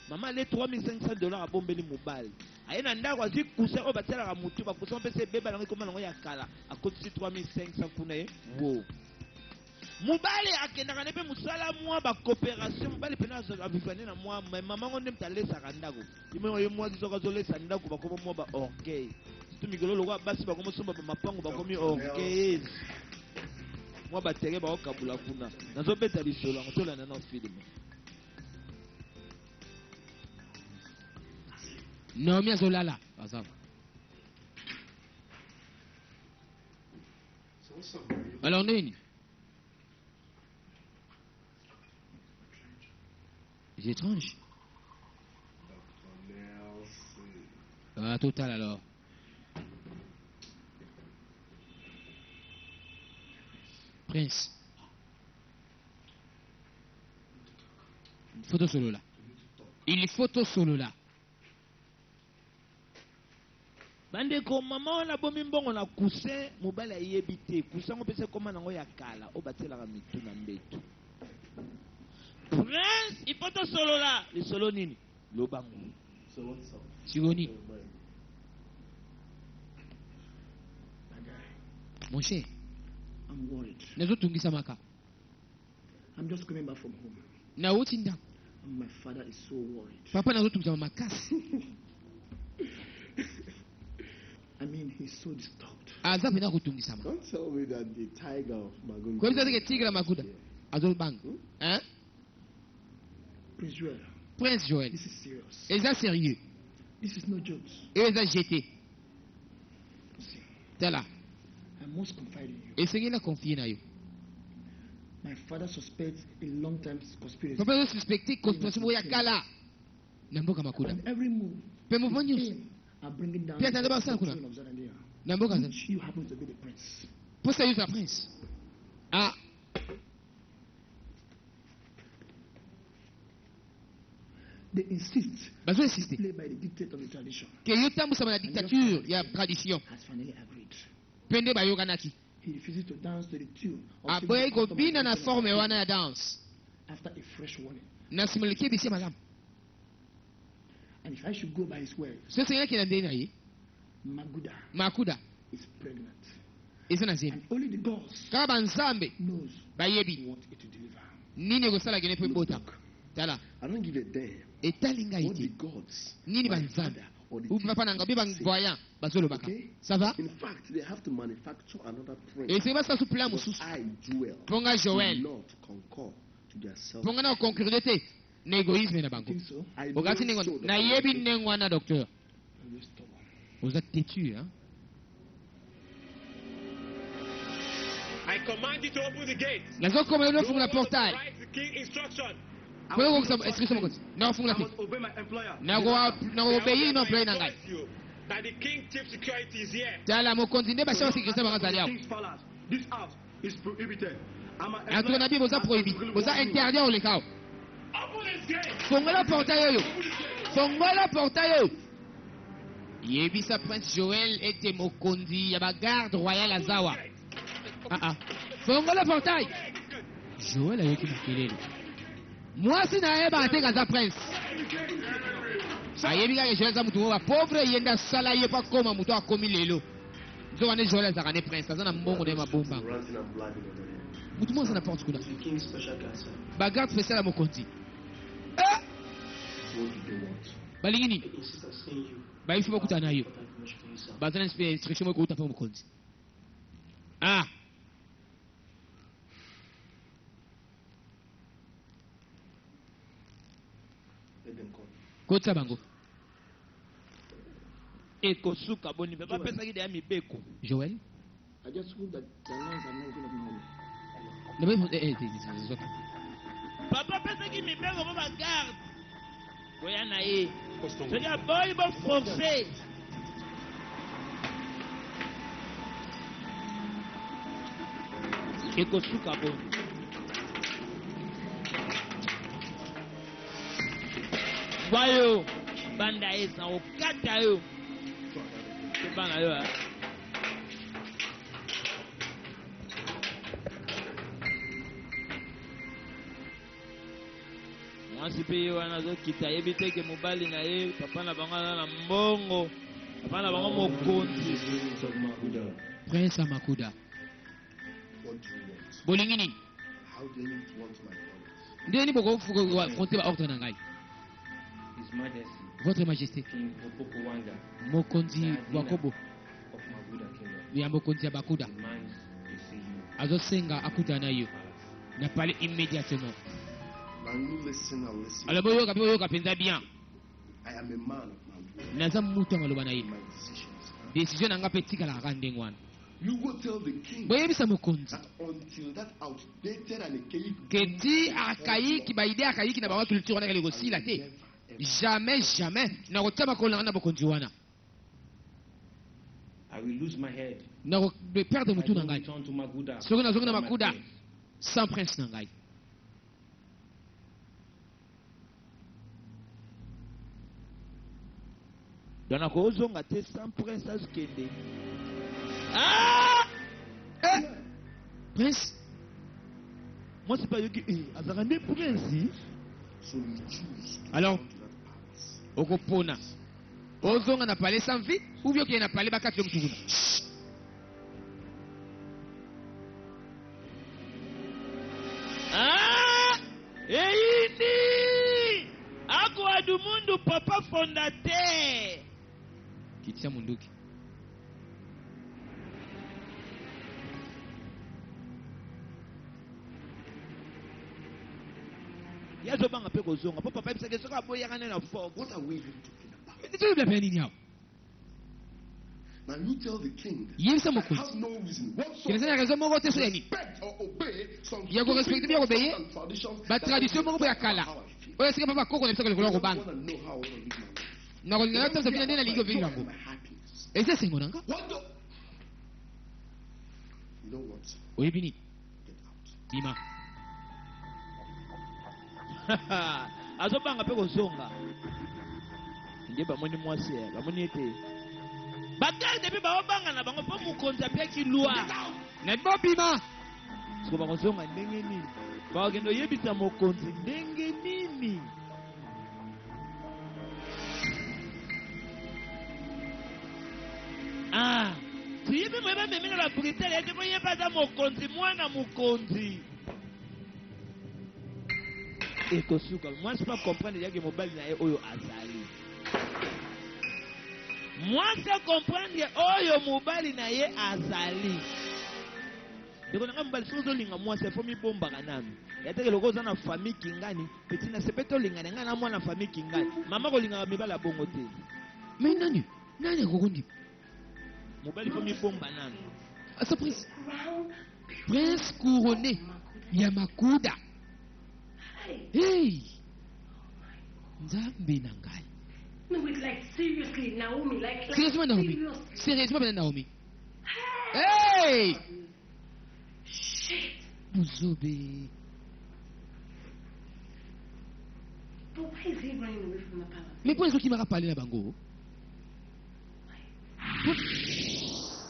mama ale $3500 abombeli mobali aye na ndako azwi kusa oyo batialaka mutu bakusa mpe se ebeba nango ekoma nango ya kala akotisi $3500 kuna ye wo mobali akendaka ne mpe mosala mwa bacoopération mobali mpena avivane na mwa mamango nde moto alesaka ndako imongo ye mwasi soki azolesa ndako bakoma mwa baorgueil surtout mikolo lokwa basi bakomosomba bamapango bakomi orgueilleuse mwa batere bakokabula kuna nazobeta lisolo yango tolanda na filme naomi azolala azava So what's up, man? alors nini c'est étrange Dr. Nelson. total alors prince photo solo là il photo solo là bandeko mama wana bomi mbongo na kusin mobali ayebi te kusin yango mpesa ekoma nango ya kala oyo batielaka mitu na mbeto prince ifo tosolola lisolo nini lobango So what's up? sikoni My guy, mon cher I'm worried. nazotungisa maka I'm just coming back from home. nauti ndako And my father is so worried. papa nazotungisa makasi I mean, he's so disturbed. aza pena kutungisama. Don't tell me that the tiger of Magoda. Kwa hivyo tigre makuda azolibanga. Hein? Prince Joel, Prince Joel. this is serious. Eza sérieux. This is no jokes. Eza jeté. See, Tala. I must confide in you. Essayez confier na yo. My father suspects a long-time conspiracy. Papa yo suspecter conspiration ya kala. Na mboka makuda. And every move, Pe mouvement his news. aim are bringing down Pia the tanda ba sana kuna. throne of Zanadia, Na mboka za. which you happen to be the prince. Pour ça yo sa prince. Ah, They insist bazo insister. play by the dictate of the tradition. Que yo tambusa na dictature ya tradition. Has finally agreed. Pende ba yo kanaki. He refuses to dance to the tune of Aboye civil ko bina na custom forme and wana ya dance. after a fresh warning. Na simulike bisi malam. And if I should go by his word, So c'est qui na ndena yi. Maguda Makuda. is pregnant. Eza na zemi. And only the gods Ka banzambe knows bayebi. what it to deliver. Nini ko sala gene pe bota. Tala. I don't give a damn Etalinga what the iti. gods, Nini my banzambe. father, or the Ou papa nanga bi bang voyant bazolo baka. Ça va? In fact, they have to manufacture another prince. Et c'est pas ça sous plan Because mususu. I, Joel, Ponga Joel. do not concur to their self. Ponga na concurrente. Na égoïsme na I bango. think so. I Ogati know nengo so that na I yebi will nengo na docteur. I'm just stubborn. Vous êtes têtu hein. I command you to open the gate. Lazo comme le fond la Don't portail. write the king instruction. Kwa hiyo kusema excuse moi. Na fond la fille. obey my employer. Na go obéir no play na ngai. That the king chief security is here. Tala mo continue ba séance sécurité ba zali yao. This house is prohibited. Ato na bi boza prohibi. Boza interdit au lekao. Open this gate. Fongola portail yo. Fongola portail yo. Yebisa Prince Joel était mokondi ya ba garde royale azawa. Ah. Fongola portail. Joel a yoki makelele. Moi si na eba ate kaza prince. Ayebi ka Joel za mutu wa pauvre yenda sala ye pa koma mutu akomi lelo. Nzo wane Joel za kane prince kaza na mbongo de mabomba. ranting and blabbing over there. Mutu mo sa na porte kuna. The king's special guy, sir. Ba garde spécial a mokondi. What do they want? Balingini. They insist on seeing you. Ba ifi bokuta na yo. What information can you sell? Ba zana instruction mo ko uta pa mokondi. Ah. Let them come. Kotsa bango. ekosuka boni papa apesaki deya mibeko. Joel. I just hope that the lines are not going to know. Na ba Papa apesaki mibeko po bagarde koya na ye soki aboyi boforce. Ekosuka boni vayo banda esa okata yo bana yo mwasi mpe ye wana azokita ayebi teke mobali na ye papa na bango aza na mbongo papa na bango mokonzi. Prince Amakuda. What do you want? Bolingi nini? How do you want my orders? Ndeni boko fuko fronte ba ordre na ngai. His Majesty, Votre Majesté. King Opokuwanga Mokonzi Wakobo of Maguda Kingdom, ya mokonzi ya Bakuda. demands to see you. Azosenga akuta na yo. Na parler immédiatement. Now you listen and listen. Alors boyoka penza bien. I am a man of my word. Naza mutu maloba na ye. My decisions. Décision nanga petika la kande ngwana. You go tell the king Boyebisa mokonzi. that until that outdated and archaic Keti archaïque ba idée archaïque na ba culture na kale aussi la te. Jamais na kotama ko na bokonzi wana. I will lose my head. Na ko perdre I mutu na don't ngai. return to Maguda. Soki nazongi na without my Makuda prince. sans prince na ngai. dona kozonga te sans prince azokende. Prince mwasi mpe ayoki azalaka nde prince. So you choose to Alors, come to that palace. okopona. Ozonga na palais sans vie ou bien okende na palais bakati yo mutuguna. Eyini akwadu mundu papa fondateur. Kitia munduki. yazobanga mpe kozonga mpo papa yebisaki soki aboyaka na fox. What are we even talking about? Now you tell the king yebisa I mokonzi have no reason kinazali na raison moko te so ya nini respect or obey some ya korespecte bia kobeye and traditions batradition moko mpo ya kala how I feel. oyo esika mpa bakoko na biso kolekolo ya I kobanga want to know how I want to live my life. na kolinga yotosa bina nde nalingi oveli Joy yango and my happiness. eza esengo nanga What the? You know what? oyebi nini Get out. bima azobanga mpe kozonga nde bamoni mwasi bamoni ete bagarde mpe baobanga na bango mpo mokonzi apiaki lwa na bobima siko bakozonga ndenge nini bakokende oyebisa mokonzi ndenge nini. toyebi moyeba memi na babritele ete boyeba aza mokonzi mwana mokonzi ekosuka mwasi pa comprendre yake mobali na ye oyo azali mwasi akomprendre oyo mobali na ye azali ndeko nanga mobali soki ozolinga mwasi afo mibombaka nanu yateke loko oza na famille kingani peti na sepe tolingana ngai na mwana famille kingani mama kolingaka mibali ya bongo te me nani akokondi mobali fo mibomba nanu asa prince couronné ya makuda hey nzambe na ngai No, it's like seriously, Naomi, like sérieusement Naomi serious. sérieusement bana Naomi hey Shit. buzobe But why is he running away from the palace? mais mpo ezokimaka pale na bango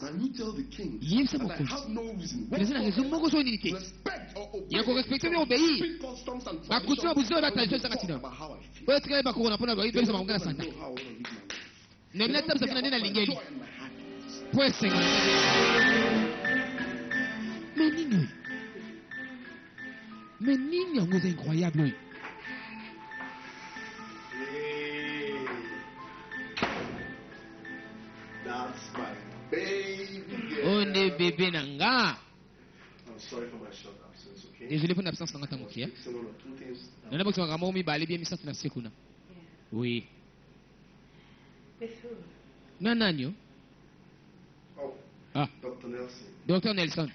Now you tell the king yebisa that I mokonzi have no reason eza na raison moko so nini te respect or obey ya korespecte mpe obéir speak customs and bakutu ya buzobe batradition ezaka tina about how I feel. oyo tikali bakokona mpona bayebisa makonga na I santa know how I want to live my life. na mina tabisa mpona nde nalingeli Joy and my happiness. mpo esenga me nini oyo me nini yango eza incroyable oyo That's my baby girl. oyo nde bebe na nga I'm sorry for my short absence, okay? désolé mpo na absence nanga ntango kia Fixing one or two things. nana bokisa makambo mibale bie misato na se kuna oui With who? na nani o Oh, ah Dr. Nelson. docteur Nelson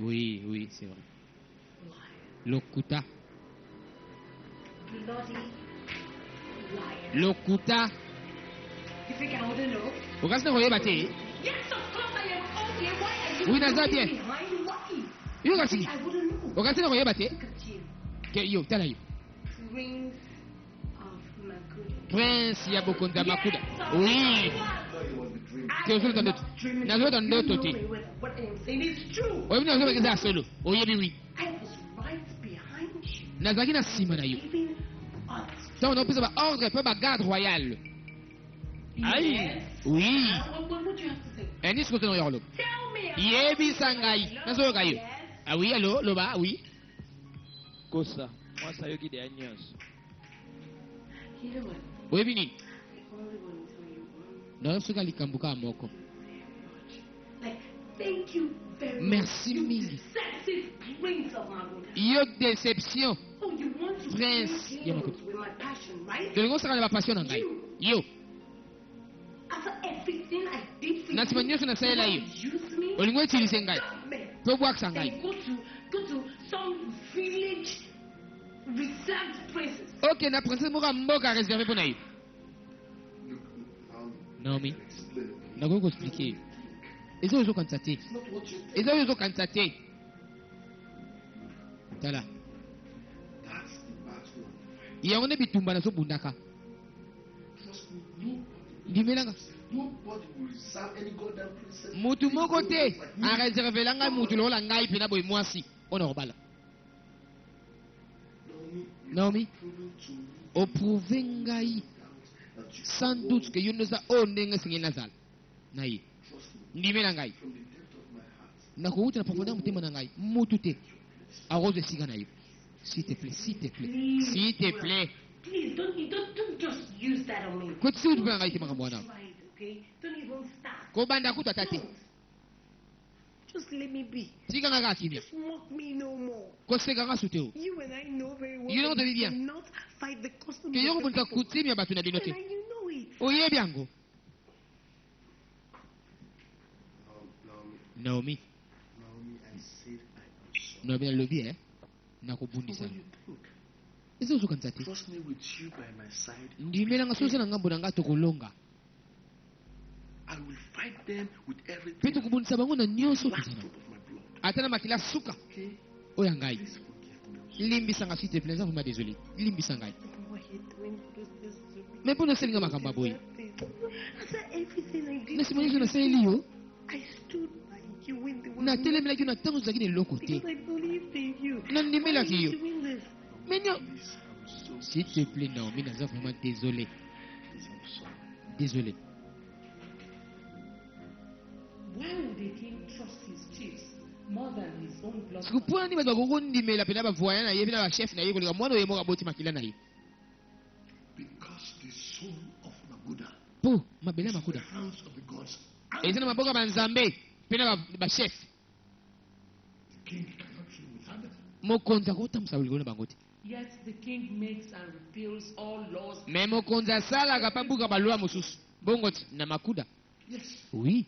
oui c'est vrai lokuta Bloody liar. lokuta You think I wouldn't know? okasi na koyeba te Yes, of course I am okay. Why are you Oui, naza bien. behind? Why? yo kasi I wouldn't know. okasi na koyeba te Look at you. ke yo tala yo Prince of Makuda. prince ya bokonzi ya makuda oui tozolota ndoto nazolota ndoto te What I am saying is true. oyebi nini nazobeka eza ya solo oyebi wi I was right behind you. nazalaki na nsima na yo Giving orders. ntango naopesa baordre mpe bagarde royale ai Yes. oui What would you have to say? nini sikoso na oyo koloba Tell me. yebisa ngai nazoyoka yo Yes. ah oui alo loba oui kosa mwasi ayoki deya nyonso You know what? oyebi nini I only want to tell you one. nayosoka likambo kaka moko Like, thank you very Merci much. You mingi. deceptive prince of Makuda. yo déception Oh, you want to Prince. play Yeah, games Makuda. with my passion, right? tolingi osaka na bapassion na ngai yo After everything I did for na nsima you, nyonso nasalela yo you use me? olingi otilise ngai Stop me. mpe obwakisa ngai Then go to some village reserved places. ok na princesse moko ya mboka réservé mpo na yo Look, naomi explain. nakoki koexplike yo eza oyo ozokanisa te It's not what you think. eza oyo ozokanisa te tala That's the battle. yango nde bitumba nazobundaka Trust me, ndimelanga nobody will reserve any goddamn princess. mutu moko te areservela ngai mutu lokola ngai mpena boye mwasi mpona kobala naomi Proven to me oprouve ngai that you sans doute ke yo nde oza oyo ndenge esengeli nazala na ye trust me ndimela ngai from the depth of my heart. nakowuta na profondeur motema na ngai mutu te akozwa esika na yo s'il te plaît s'il te plaît s'il te plaît Please don't just use that on me. kotisi kutu mpe na ngai te makambo wana Right, okay? Don't even start. kobanda kutu ata te Don't. Just let me be. tika nga kimia Just mock me no more. koseka nga suteo You and I know very well You know that the you Vivian. cannot fight the customs ke yo of the kubunza people. kutimia batu na bino And te you know it. oyebi yango Naomi, Naomi I said I am sorry. Naomi alobi nakubundisa When you look, eza ozokanisa te trust me with you by my side. ndimelanga soso na ngambo na nga tokolonga I will fight them with mpe everything. tokobundisa bango na nyonso Last tozana drop of my blood. ata na makila suka Okay? oyo ya ngai Please forgive me. limbisa nga s'il te plaît eza vraiment désolé limbisa ngai Why are you doing this to me? me mpo nasalinga makambo ya boye After everything I did, nasi nyonso nasaleli yo I stood by you when there was natelemelaki yo na ntango ozalaki na eloko te because I believed in you. nandimelaki Why are yo you doing this? me nyo Please, I'm so s'il te plaît Naomi naza vraiment désolé please, I'm sorry. désolé Why would a king trust his chiefs more than his own blood? siku mpo nani bato bakokondimela mpe na bavoya na ye mpe na bachef na ye koleka mwana oyo moko aboti makila na ye Because the soul of Maguda mpo mabele ya is in makuda the hands of the gods. eza na maboko ya banzambe mpe na bachef The king cannot deal with others. mokonzi akotambusa likolo na bango te Yet the king makes and repeals all laws. me mokonzi asalaka mpe abuka balwa mosusu bongo ti na makuda Yes, oui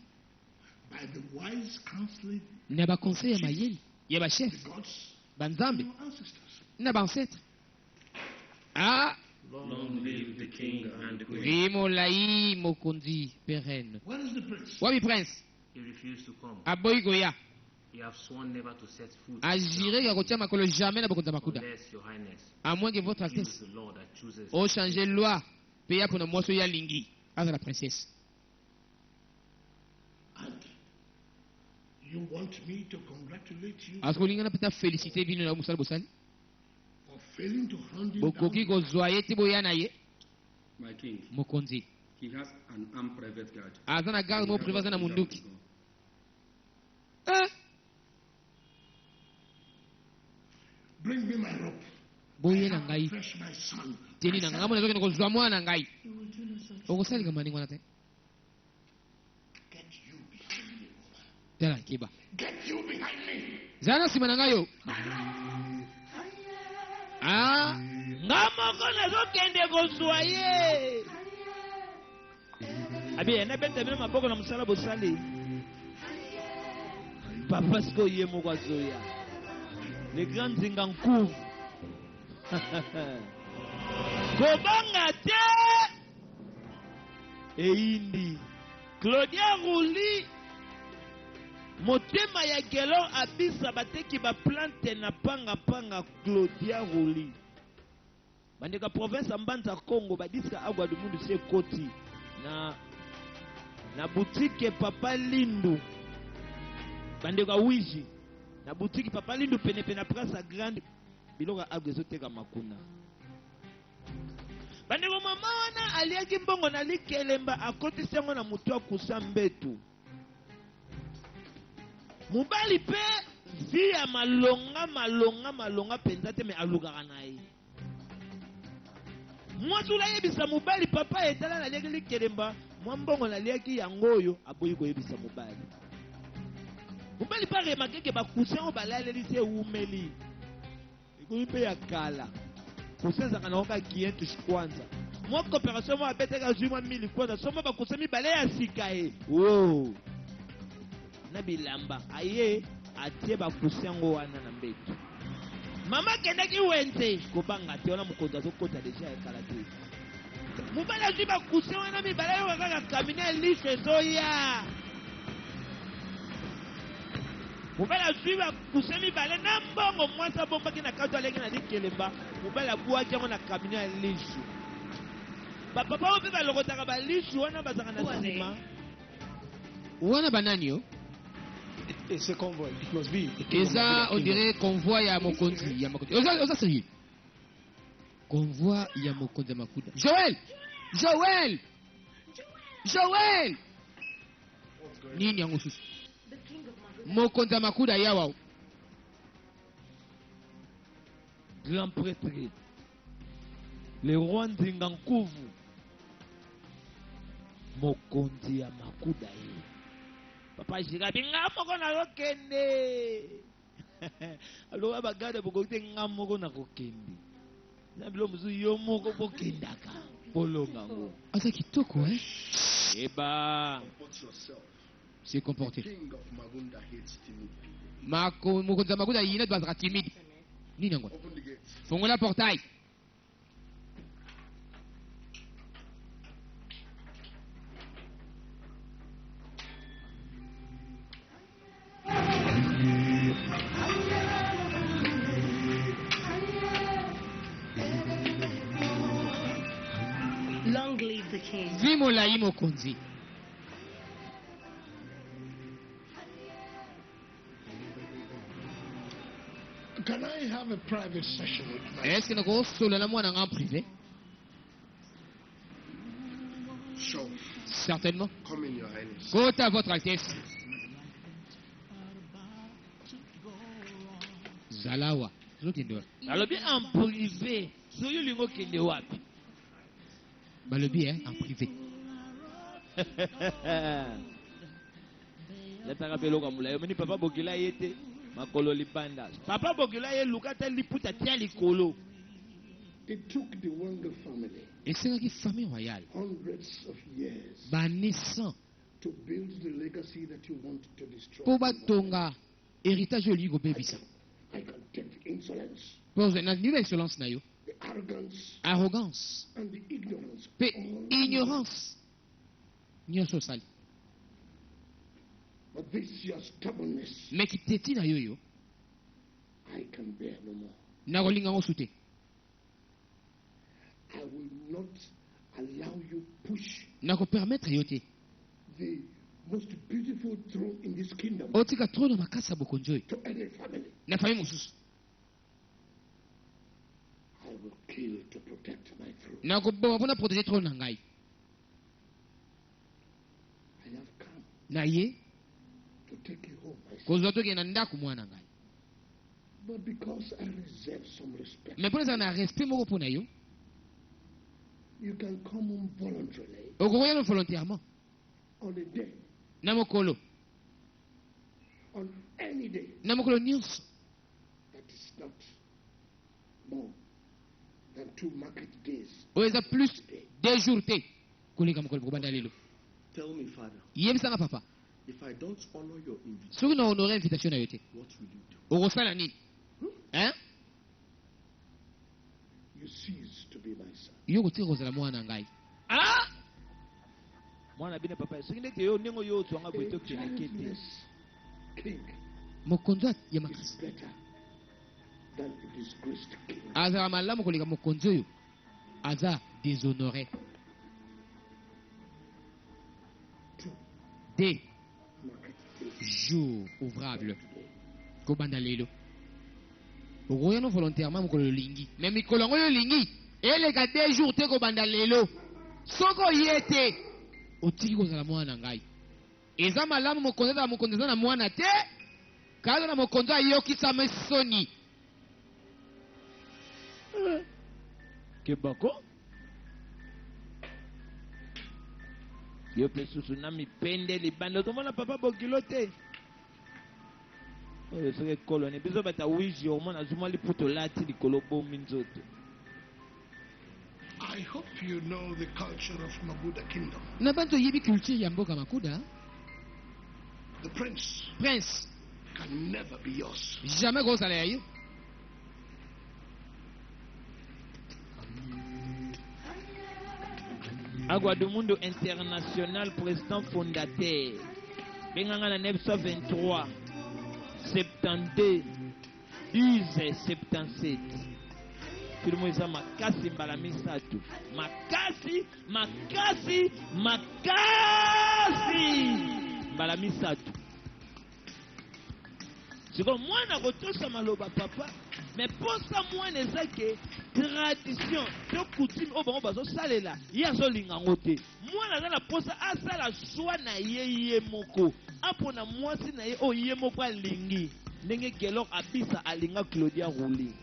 by the wise counseling na baconseil ya mayeli ya of bachef the gods banzambe and our ancestors. na baancetre ah Long live the king and the queen. vi molai mokonzi perene Where is the prince? wapi prince He refused to come. aboyi koya He have sworn never to set foot ajireka kotia makolo jamais na bokonzi ya makuda unless your highness à moins que votre you is altesse the Lord that chooses. ochange loi mpe ya mpona mwasi oyo alingi aza la princesse And you want me to congratulate you asoki olingana mpe ta félicité bino na mosala bosali for failing to hand him bokoki down? kozwa ye te boya na ye My king, mokonzi he has an armed private guard. aza na garde moko privé aza na munduki Bring me my rope. boye I na have ngai to fetch my son. teni na ngai mona ezokende kozwa mwana na ngai You will do no such. okosalika maningo wana te Get you behind me. tala keba Get you behind me. zala na nsima na ngai yo ah nga moko nazokende kozwa ye abi nabeta bino maboko na mosala bosali papa siko ye moko azoya le grand nzinga nkuvu kobanga te eyindi claudia ruli motema ya gelo abisa bateki baplante na pangapanga claudia ruli bandeka province ya mbanza congo badisika agwa du mundu se koti na boutique papa lindu bandeka wiji na boutique papa lindu penepene na place ya grande biloko ya agwa ezoteka makuna bandeko mama wana aliaki mbongo na likelemba akotisi yango na motu akusa mbetu mobali mpe vi ya malonga mpenza te me alukaka na ye mwasi oyo ayebisa mobali papa etala naliaki likelemba mwa mbongo naliaki yango oyo aboyi koyebisa mobali mobali mpe aremakeke bakusin oyo balaleli te ewumeli ekomi mpe ya kala kusin ezaka nango ka kientus kwanza mwa coopération mo abetaka azwi mwa mili kwanza somo bakusin mibale ya sika ye o na bilamba aye atie bakusin yango wana na mbeto mama akendaki wenze kobanga te wana mokonzi azokota deja ekala te mobali azwi bakusin wana mibale oyo kaka kamine ya liso ezoya mobali azwi bakusin mibale na mbongo mwasi abombaki na kati aleki na likelemba mobali abwaki yango na kamine ya liso bapapa oyo mpe balokotaka balisu wana bazaka na nsima wana banani yo ce convoi, it must be. eza on dirait convoi ya mokonzi oza sérieux convoi ya mokonzi ya makuda joel nini yango susu mokonzi ya makuda yawa grand prêtre le roi nzinga nkuvu mokonzi ya makuda ye papa jirabi nga moko na kokende aloba bagade bokote nga moko na kokende na bilo muzu yo moko bokendaka polonga ngo asa kitoko eba s'est comporté King of Magunda hates timid people. mokonzi ya Magunda yina bazaka timide nini yango Open the gates. fongola portail Long live the king. vi molai mokonzi. Can I have a private session with my Est-ce que nako solola mwana nga en privé? Sure. Certainement. Come in, Your Highness. Kota votre Altesse. Zalawa. Zokende wapi? alobi en privé soki olingi okende wapi Balobi en privé. yataka mpe eloko ya molai omoni papa bokila ye te makolo libanda papa bokila ye luka te liputa tia likolo It took the Wanga family Esengaki famille royale. hundreds of years Bane 100 to build the legacy that you want to destroy. po batonga héritage oyo olingi kobebisa. I can take the insolence, Na nini insolence na yo? the arrogance, Arrogance and the ignorance. pe ignorance. Nyonso osali. But this your stubbornness, Me kiteti na yo yo. I can bear no more. Nakolinga ngo sute. I will not allow you push Nako permettre yo te. the most beautiful throne in this kingdom Otika trône makasa bokonzo oyo. to any family. Na famille mosusu. I will kill to protect my throne. Nakoboma mpona protéger trône na ngai. I have come Na ye to take you home, my son. kozwa tokende na ndako mwana ngai. But because I reserve some respect, Me mpona ezala na respect moko mpo na yo, you can come home voluntarily okokoya volontairement on a day, na mokolo on any day na mokolo nyonso that is not more than 2 market days. oyo eza plus 2 jours te koleka mokolo kobanda lelo. Tell me, Father, Yebisanga papa, if I don't honor your invitation, soki na honore invitation na yo te, what will you do? okosala nini? Hein? You cease to be my son. Yo kotika kozala mwana na ngai. ah mwana bino papa soki ndenge yo ndenge oyo otwanga boye A tokeneke te childless king Mokonzi ya is makasi better than a disgraced king. azala malamu koleka mokonzi oyo aza déshonoré. 2 2 market days. jours ouvrables kobanda lelo okoya no volontairement mokolo olingi me mikolo yango oyo olingi eleka 2 jours te kobanda lelo soki oye te otiki kozala mwana na ngai. Eza malamu mokonzi azala mokonzi aza na mwana te kaza na mokonzi ayokisama soni. kebako yo mpe susu na mipende libanda otomona papa bokilo te oyo soki ekoloni biso bata 8 jours omona azuma liputa olati likolo bomi nzoto I hope you know the culture of Mabuda Kingdom. Na bantu oyebi culture ya mboka Makuda, The prince prince can never be yours. jamais kozala ya yo. Agua do Mundo International, président fondateur. Benganga na 923, 72, 10, 77. Filmo eza makasi mbala misatu. Makasi, makasi, makasi mbala misatu. Siko mwana kotosa maloba papa. Mais posa mwana ezake tradition to coutume oyo bango bazosalela ye azolinga yango te mwana aza na posa asala shwa na ye moko apona mwasi na ye oyo ye moko alingi ndenge kelor abisa alinga Claudia Rouli.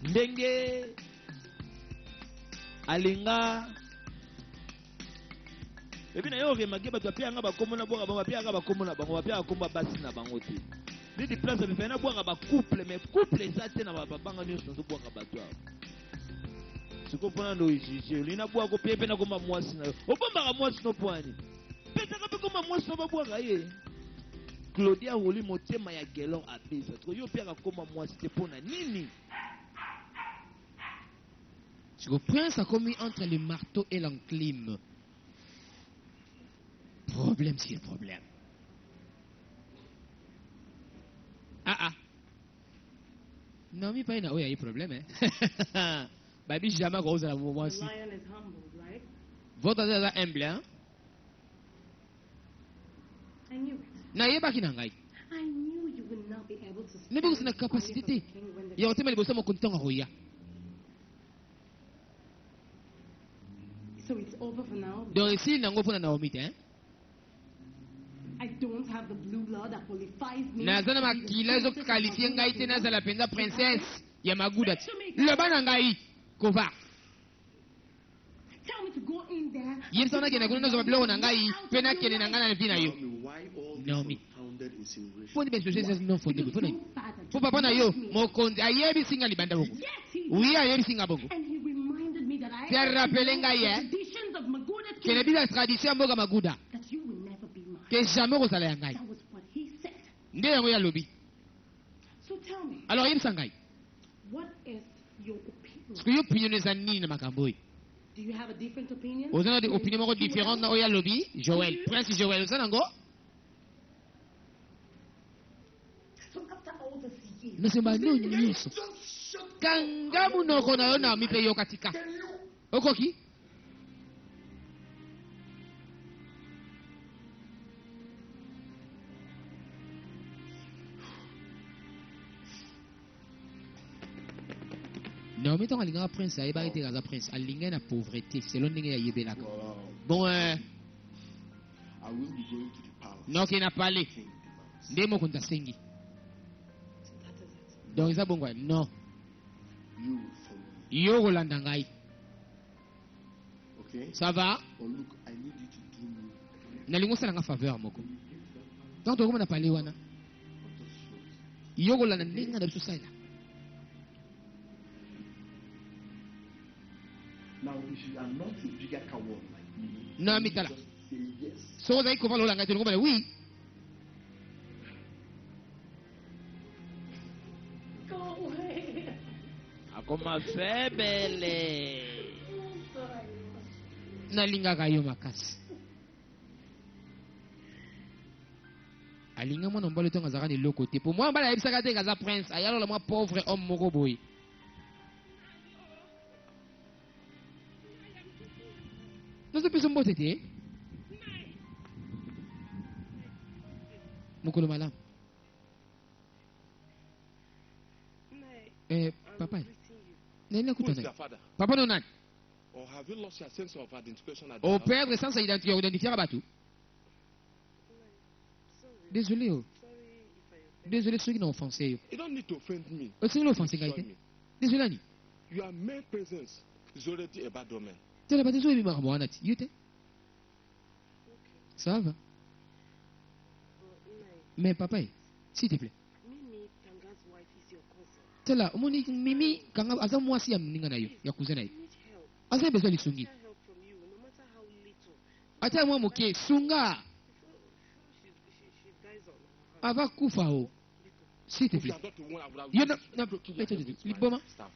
Ndenge alinga ebi na yo remake bato bapiyanga bakombo na bwaka bango bapiyaka bakombo na bango bapiyaka kombo basi na bango te nidi place bifai na bwaka bacouple mais couple eza te na babanga nyonso nazobwaka bato awo siko mpona ndo ijije olina bwaka pe mpe nakoma mwasi na yo obombaka mwasi no pwani petaka mpe koma mwasi no babwaka ye Claudia roli motema ya gelon apesa toko yo mpe akakoma mwasi te mpona nini. Le prince a commis entre le marteau et l'enclume. Problème sur problème. Non, mais pas il y a un problème. Baby, jamais gros à la moment aussi. Votre adresse est humble, hein? I knew it. Na pas qui n'engaille. I knew you would not be able to Ne pas une capacité. Il y a un thème de bossement content à Roya. So it's over for now. Donc ici, il n'a pas pour Naomi, hein? I don't have the blue blood that qualifies me. Nazana makila zo qualifié ngai te nazala penza princesse ya maguda. Le banangai kova. Tell me to go in there. Yesona ke na kuna zo bablo na ngai pena ke na ngana na vina yo. Naomi. Foni be sose non foni be foni. Fo papa na yo mo konzi ayebi singa libanda boko. Oui ayebi singa boko. And he reminded me that I Te rappelle ngai traditions of Maguda que le bila tradition mboga maguda. that you will never be mine. Que jamais kozala ya ngai. That was what he said. Nde yango ya lobi. So tell me, Alors yebisa ngai. what is your opinion? Parce que yo opinion eza nini na makambo. Do you have a different opinion? Ozana de opinion moko différente na oya lobi. Joël, Prince Joël ozana ngo. So after all this years, Nasema no nyuso. Kanga munoko na yo na mipe yo katika. Okoki? Non, mais tant alinga prince ayeba ete kaza prince alinga na pauvreté selon ndenge ya yebelaka. Bon I will be going to the palace. non ke na pale nde moko ntasengi. Donc eza bongo non. You will follow me. Yo kolanda ngai. Okay? Ça va? But look, I need you to do me Nalingo sala nga faveur moko. Tant tokoma na pale wana. Yo kolanda ndenge na biso sala. now. If you are not a bigger coward like me, Non mitala. just say yes. So ozali kova lola ngai tolongo bale oui. go away. akoma febele Nalingaka yo makasi. Alinga mwana mbala tonga zaka ni loko te. Pour moi mbala yebisaka te kaza prince ayalo la moi pauvre homme moko boy. Nozo peso mbote te. Mokolo malam. Papa. Nene Who is kutana. your father? Papa no nan. Or have you lost your sense of identification at the Au house? perdre sans identifier Batou. Désolé. Oh. Désolé ceux qui n'ont offensé. Oh. You don't need to offend me. Aussi l'ont offensé Sorry. Gaïté. Désolé Ani. Your mere presence is already a bad omen. Tu n'as pas désolé mais moi Anati. Yote. Ça va. Mais papa, s'il te plaît. Mimi Kanga's wife is your cousin. Tela, omoni mimi kanga aza mwasi ya mninga na yo, ya cousin na yo. Aza besoin lisungi. Help from you, no matter how little. Ata mwa moke sunga. She dies on her. Ava kufa o. S'il te If you plaît. are not the one, I would have You used know, to kill wait, yourself with my Liboma. staff.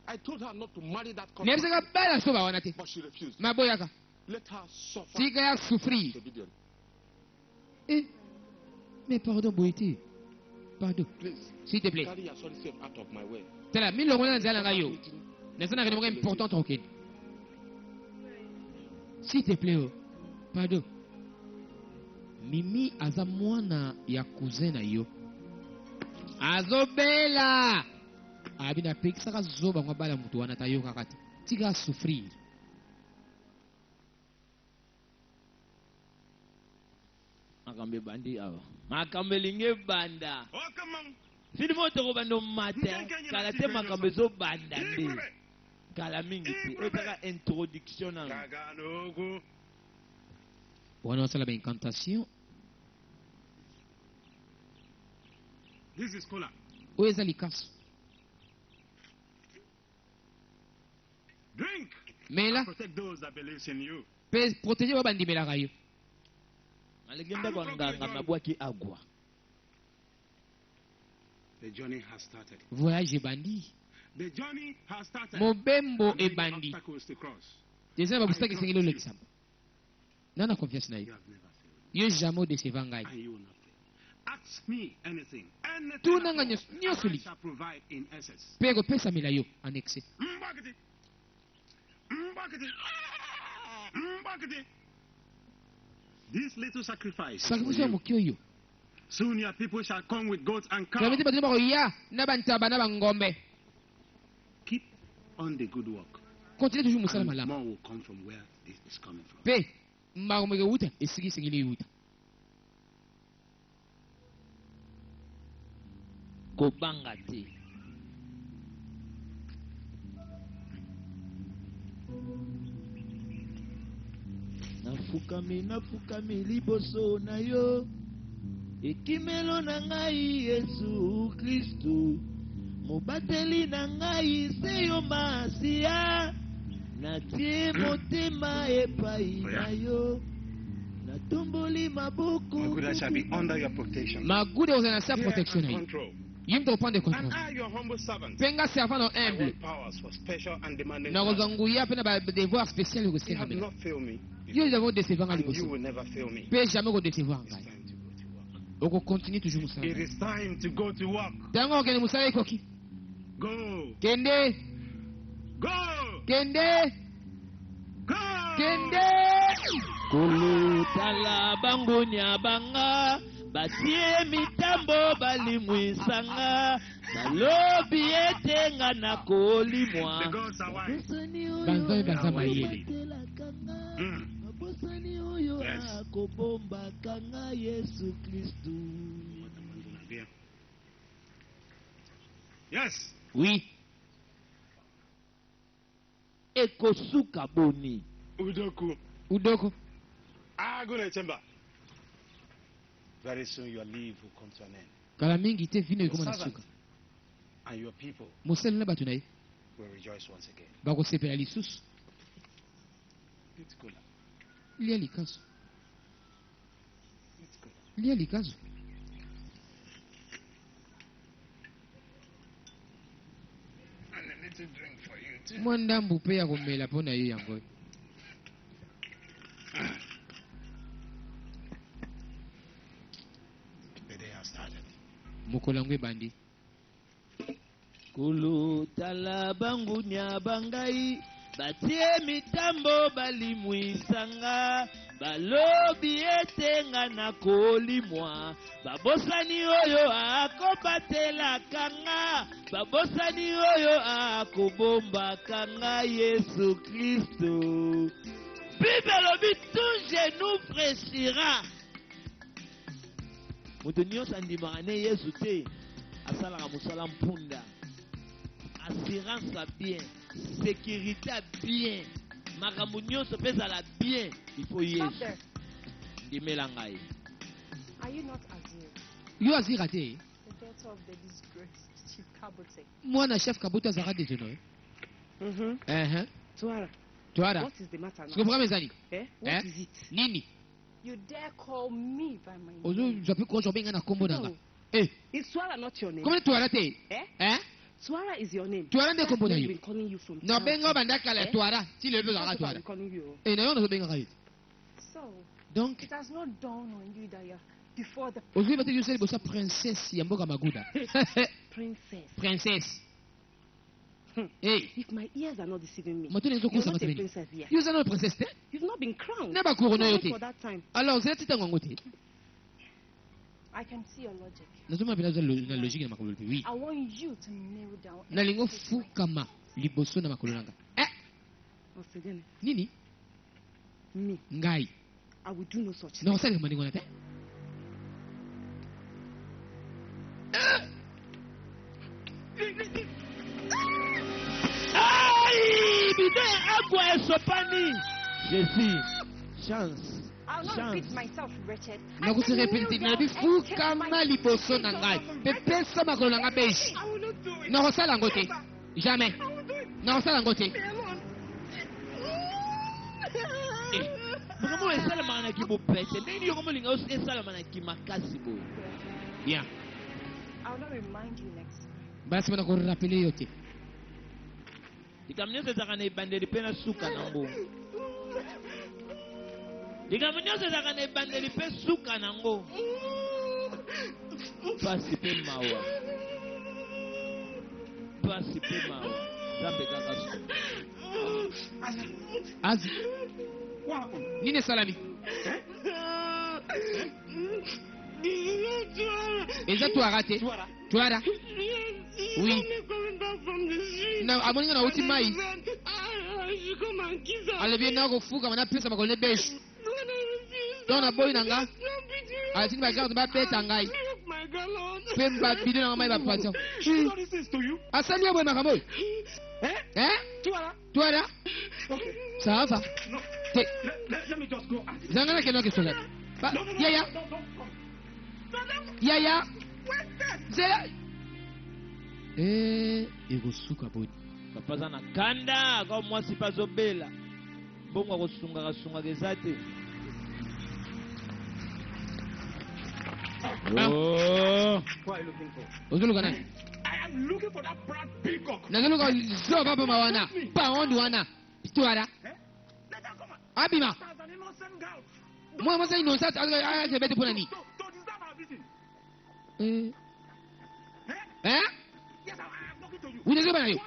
I told her not to marry that couple, Nebsaka bala soba wana te. but she refused. Maboyaka. Let her suffer. Tika ya souffrir. Disobedient. Eh. Mais pardon Boité. Pardon. Please, S'il te plaît. carry your son self out of my way. Tela, mi lo ngona nzala ngayo. Nasana kene moko important troken. S'il te plaît. Oh. Pardon. Mimi aza mwana ya cousin na yo. Azobela. Abina pekisaka zoba ngwa bala mutu wana tayo kakati. Tika souffrir. makambo ebandi awa makambo elingi ebanda sili moto kobanda omata kala te makambo ezobanda nde kala mingi te otaka introduction na wana osala baincantation This is cola. oyo eza likaso Drink. mela Protect those that believe in you. mpe protege oyo bandimelaka yo alegenda kwa nganga nabwaki agwa. The journey has started. voyage ebandi The journey has started. mobembo Many ebandi obstacles to cross. eza na babustaki esengeli olekisama nana confiance na yo yo jamais odeceva ngai And you will not fail. Ask me anything. Anything. tunanga at all, nyonso and I li shall provide in excess. mpe ekopesamela yo en excès Mbakiti. Mbakiti. Mbakiti. This little sacrifice. is for sacrifice ya you. moke oyo Soon your people shall come with goats and cows. kabeti bato bakoya na bantaba na bangombe Keep on the good work. continue toujours mosala And malamu more will come from where this is coming from. mpe makambo ekeuta esiki esengeli euta Kobanga te. Nafukami liboso na yo. Ekimelo na ngai Yesu Kristu. Mobateli na ngai se yo Masia. Natie motema epai na yo. Natomboli maboko. Maguda shall be under your protection. maguda ozala na sa protection na yo Control. ye mto oprendre And contrôle I, your humble servant, mpe nga servant no I humble want powers for special and demanding nakozwa tasks. nguya mpe na badevoir spécial You have ekosengamela not failed me. yo eza odecevanga And you liboso will never fail me. mpe jamais okodecevoir It's ngai time to go to work. okocontinue toujours mosala It is time to go to work. ntango okende mosala ekoki Go. kende Go. kende Go. kende Kolutala bango nyabanga batie mitambo balimwisanga balobi ete nga na kolimwa The gods are wise. banzambe baza mayele mabosani oyo Yes. akobombaka nga Yesu Kristu. Yes. oui Ekosuka boni. Udoku. udoko Go to the chamber. Very soon your leave will come to an end. kala mingi te vino ekoma na Servant suka and your people mosali na bato na ye will rejoice once again. bakosepela lisusu It's good. lia likaso It's good. lia likaso And a little drink for you too. mwa ndambu mpe ya komela mpo na yo yango The day has started. mokolo yango ebandi Kolutala bango nyabangai batie mitambo balimwisanga balobi ete nga na kolimwa babosani oyo akobatelaka nga babosani oyo akobombaka nga Yesu Kristo. Bible lobi tout genou fléchira. Moto nyonso andimaka ne Yesu te asalaka mosala mpunda. Assurance à bien, sécurité à bien, makambo nyonso mpe ezala bien, il faut Yesu. Ndimela ngai. Are you not Azir, yo azira te the daughter of the disgraced Chief Kabote? mwana chef kabuto azalaka deshonore Tuara, twara what is the matter now? sikopokama ezani Eh? What is it? nini You dare call me by my name? ozozwa mpe kozo obenga na nkombo nanga No. Is Tuara not your name? komoni twara te Eh? Tuara is your name. Tuara nde That's kombo na where yo. we've been calling you from. na obenga o banda kala Eh? twara ti lelo That's ezalaka what twara I'm calling you. na yo nazobengaka ye So, donc it has not dawned on you that you're before the ozwi bate yoso liboso ya princesse ya mboka maguda princess. princesse hey If my ears are not deceiving me, matoni you're ezokosa not a matoni princess here. yo eza na princesse te You've not been crowned. na bakouronne yo Not te for that time. alors ozala ti ntango yango te I can see your logic. nazomona mpe nazwa na logique na makolo mpe oui I want you to nail down. nalingi ofukama liboso na makolo nanga Once again, nini me, ngai I will do no such thing. na osalika mandingo na te Aïe! agua esopani. Jésus, chance. I'll not repeat myself, Richard. nakuti repenti na bifukama liboso na ngai pepesa makolo na ngai beji nakosala yango te jamais nakosala yango te makambo esalamaka na kibopete ndenge yoko molinga esalamaka na kimakasi boye. bien I'll not remind you next time. basi bana korapele yo te likambo nyonso ezalaka na ebandeli mpe na suka nango. likambo nyonso ezalaka na ebandeli mpe suka nango. pasi mpe mawa, pasi mpe mawa, nzambe kaka su. azi nini esalami eza twara te twara oui amoninga nauti mai alobi na kofukama napesa makolo ne beshi to na boyi na nga atini bagarde babeta ngai mpe babido na nga mai bapata asali ya boye makambo oyo twara ça va te zanga nakende wakesonga yaya yaya zela ekosuka boni papa aza na kanda aka mwasi mpe azobela bongo akosungaka eza te. ozoluka nani nazoluka zo baboma wana paondi wana twara abima mwa mwasa innocent akebete mpo nani unezoba na yo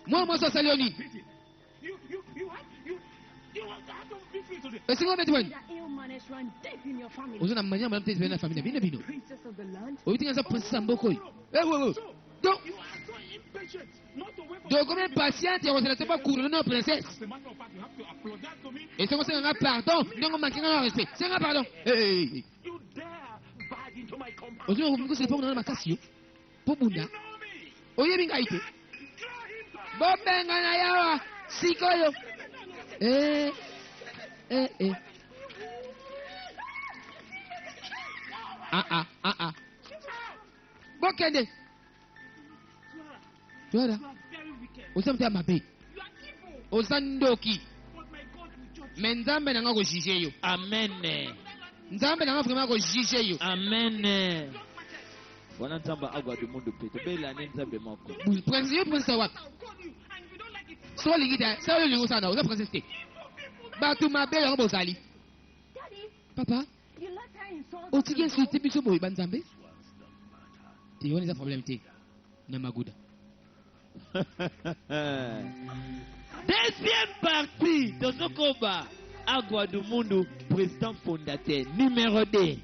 mwa mwasi asali yo nini esinga obeti bwani ozo na mania malamu te ezibele na famille na bino oyitinga eza princesse ya mboka oyo donc comme impatiente ya kosala te bakuru na princesse esengo senga nga pardon ndenge makinga na respect senga pardon ozo komikosele mpo na makasi yo mpo bunda oyebi ngai te bobenga na yawa sikoyo bokende twara oza moto ya mabe oza ndoki me nzambe nanga kojuge yo. Amen. nzambe nanga vraiment kojuge yo. Amen. Wana nzamba agwa du mundu pete bela ne nzambe moko. Princesse yo princesse wapi? So ligida, so lingo sana, oza princesse te. Batu mabe yango bozali. Papa, otiki insulté biso boy banzambe? Ti yoni za problème te. Na maguda. Deuxième partie de Zokoba, Agwa du Mundu, président fondateur, numéro 2.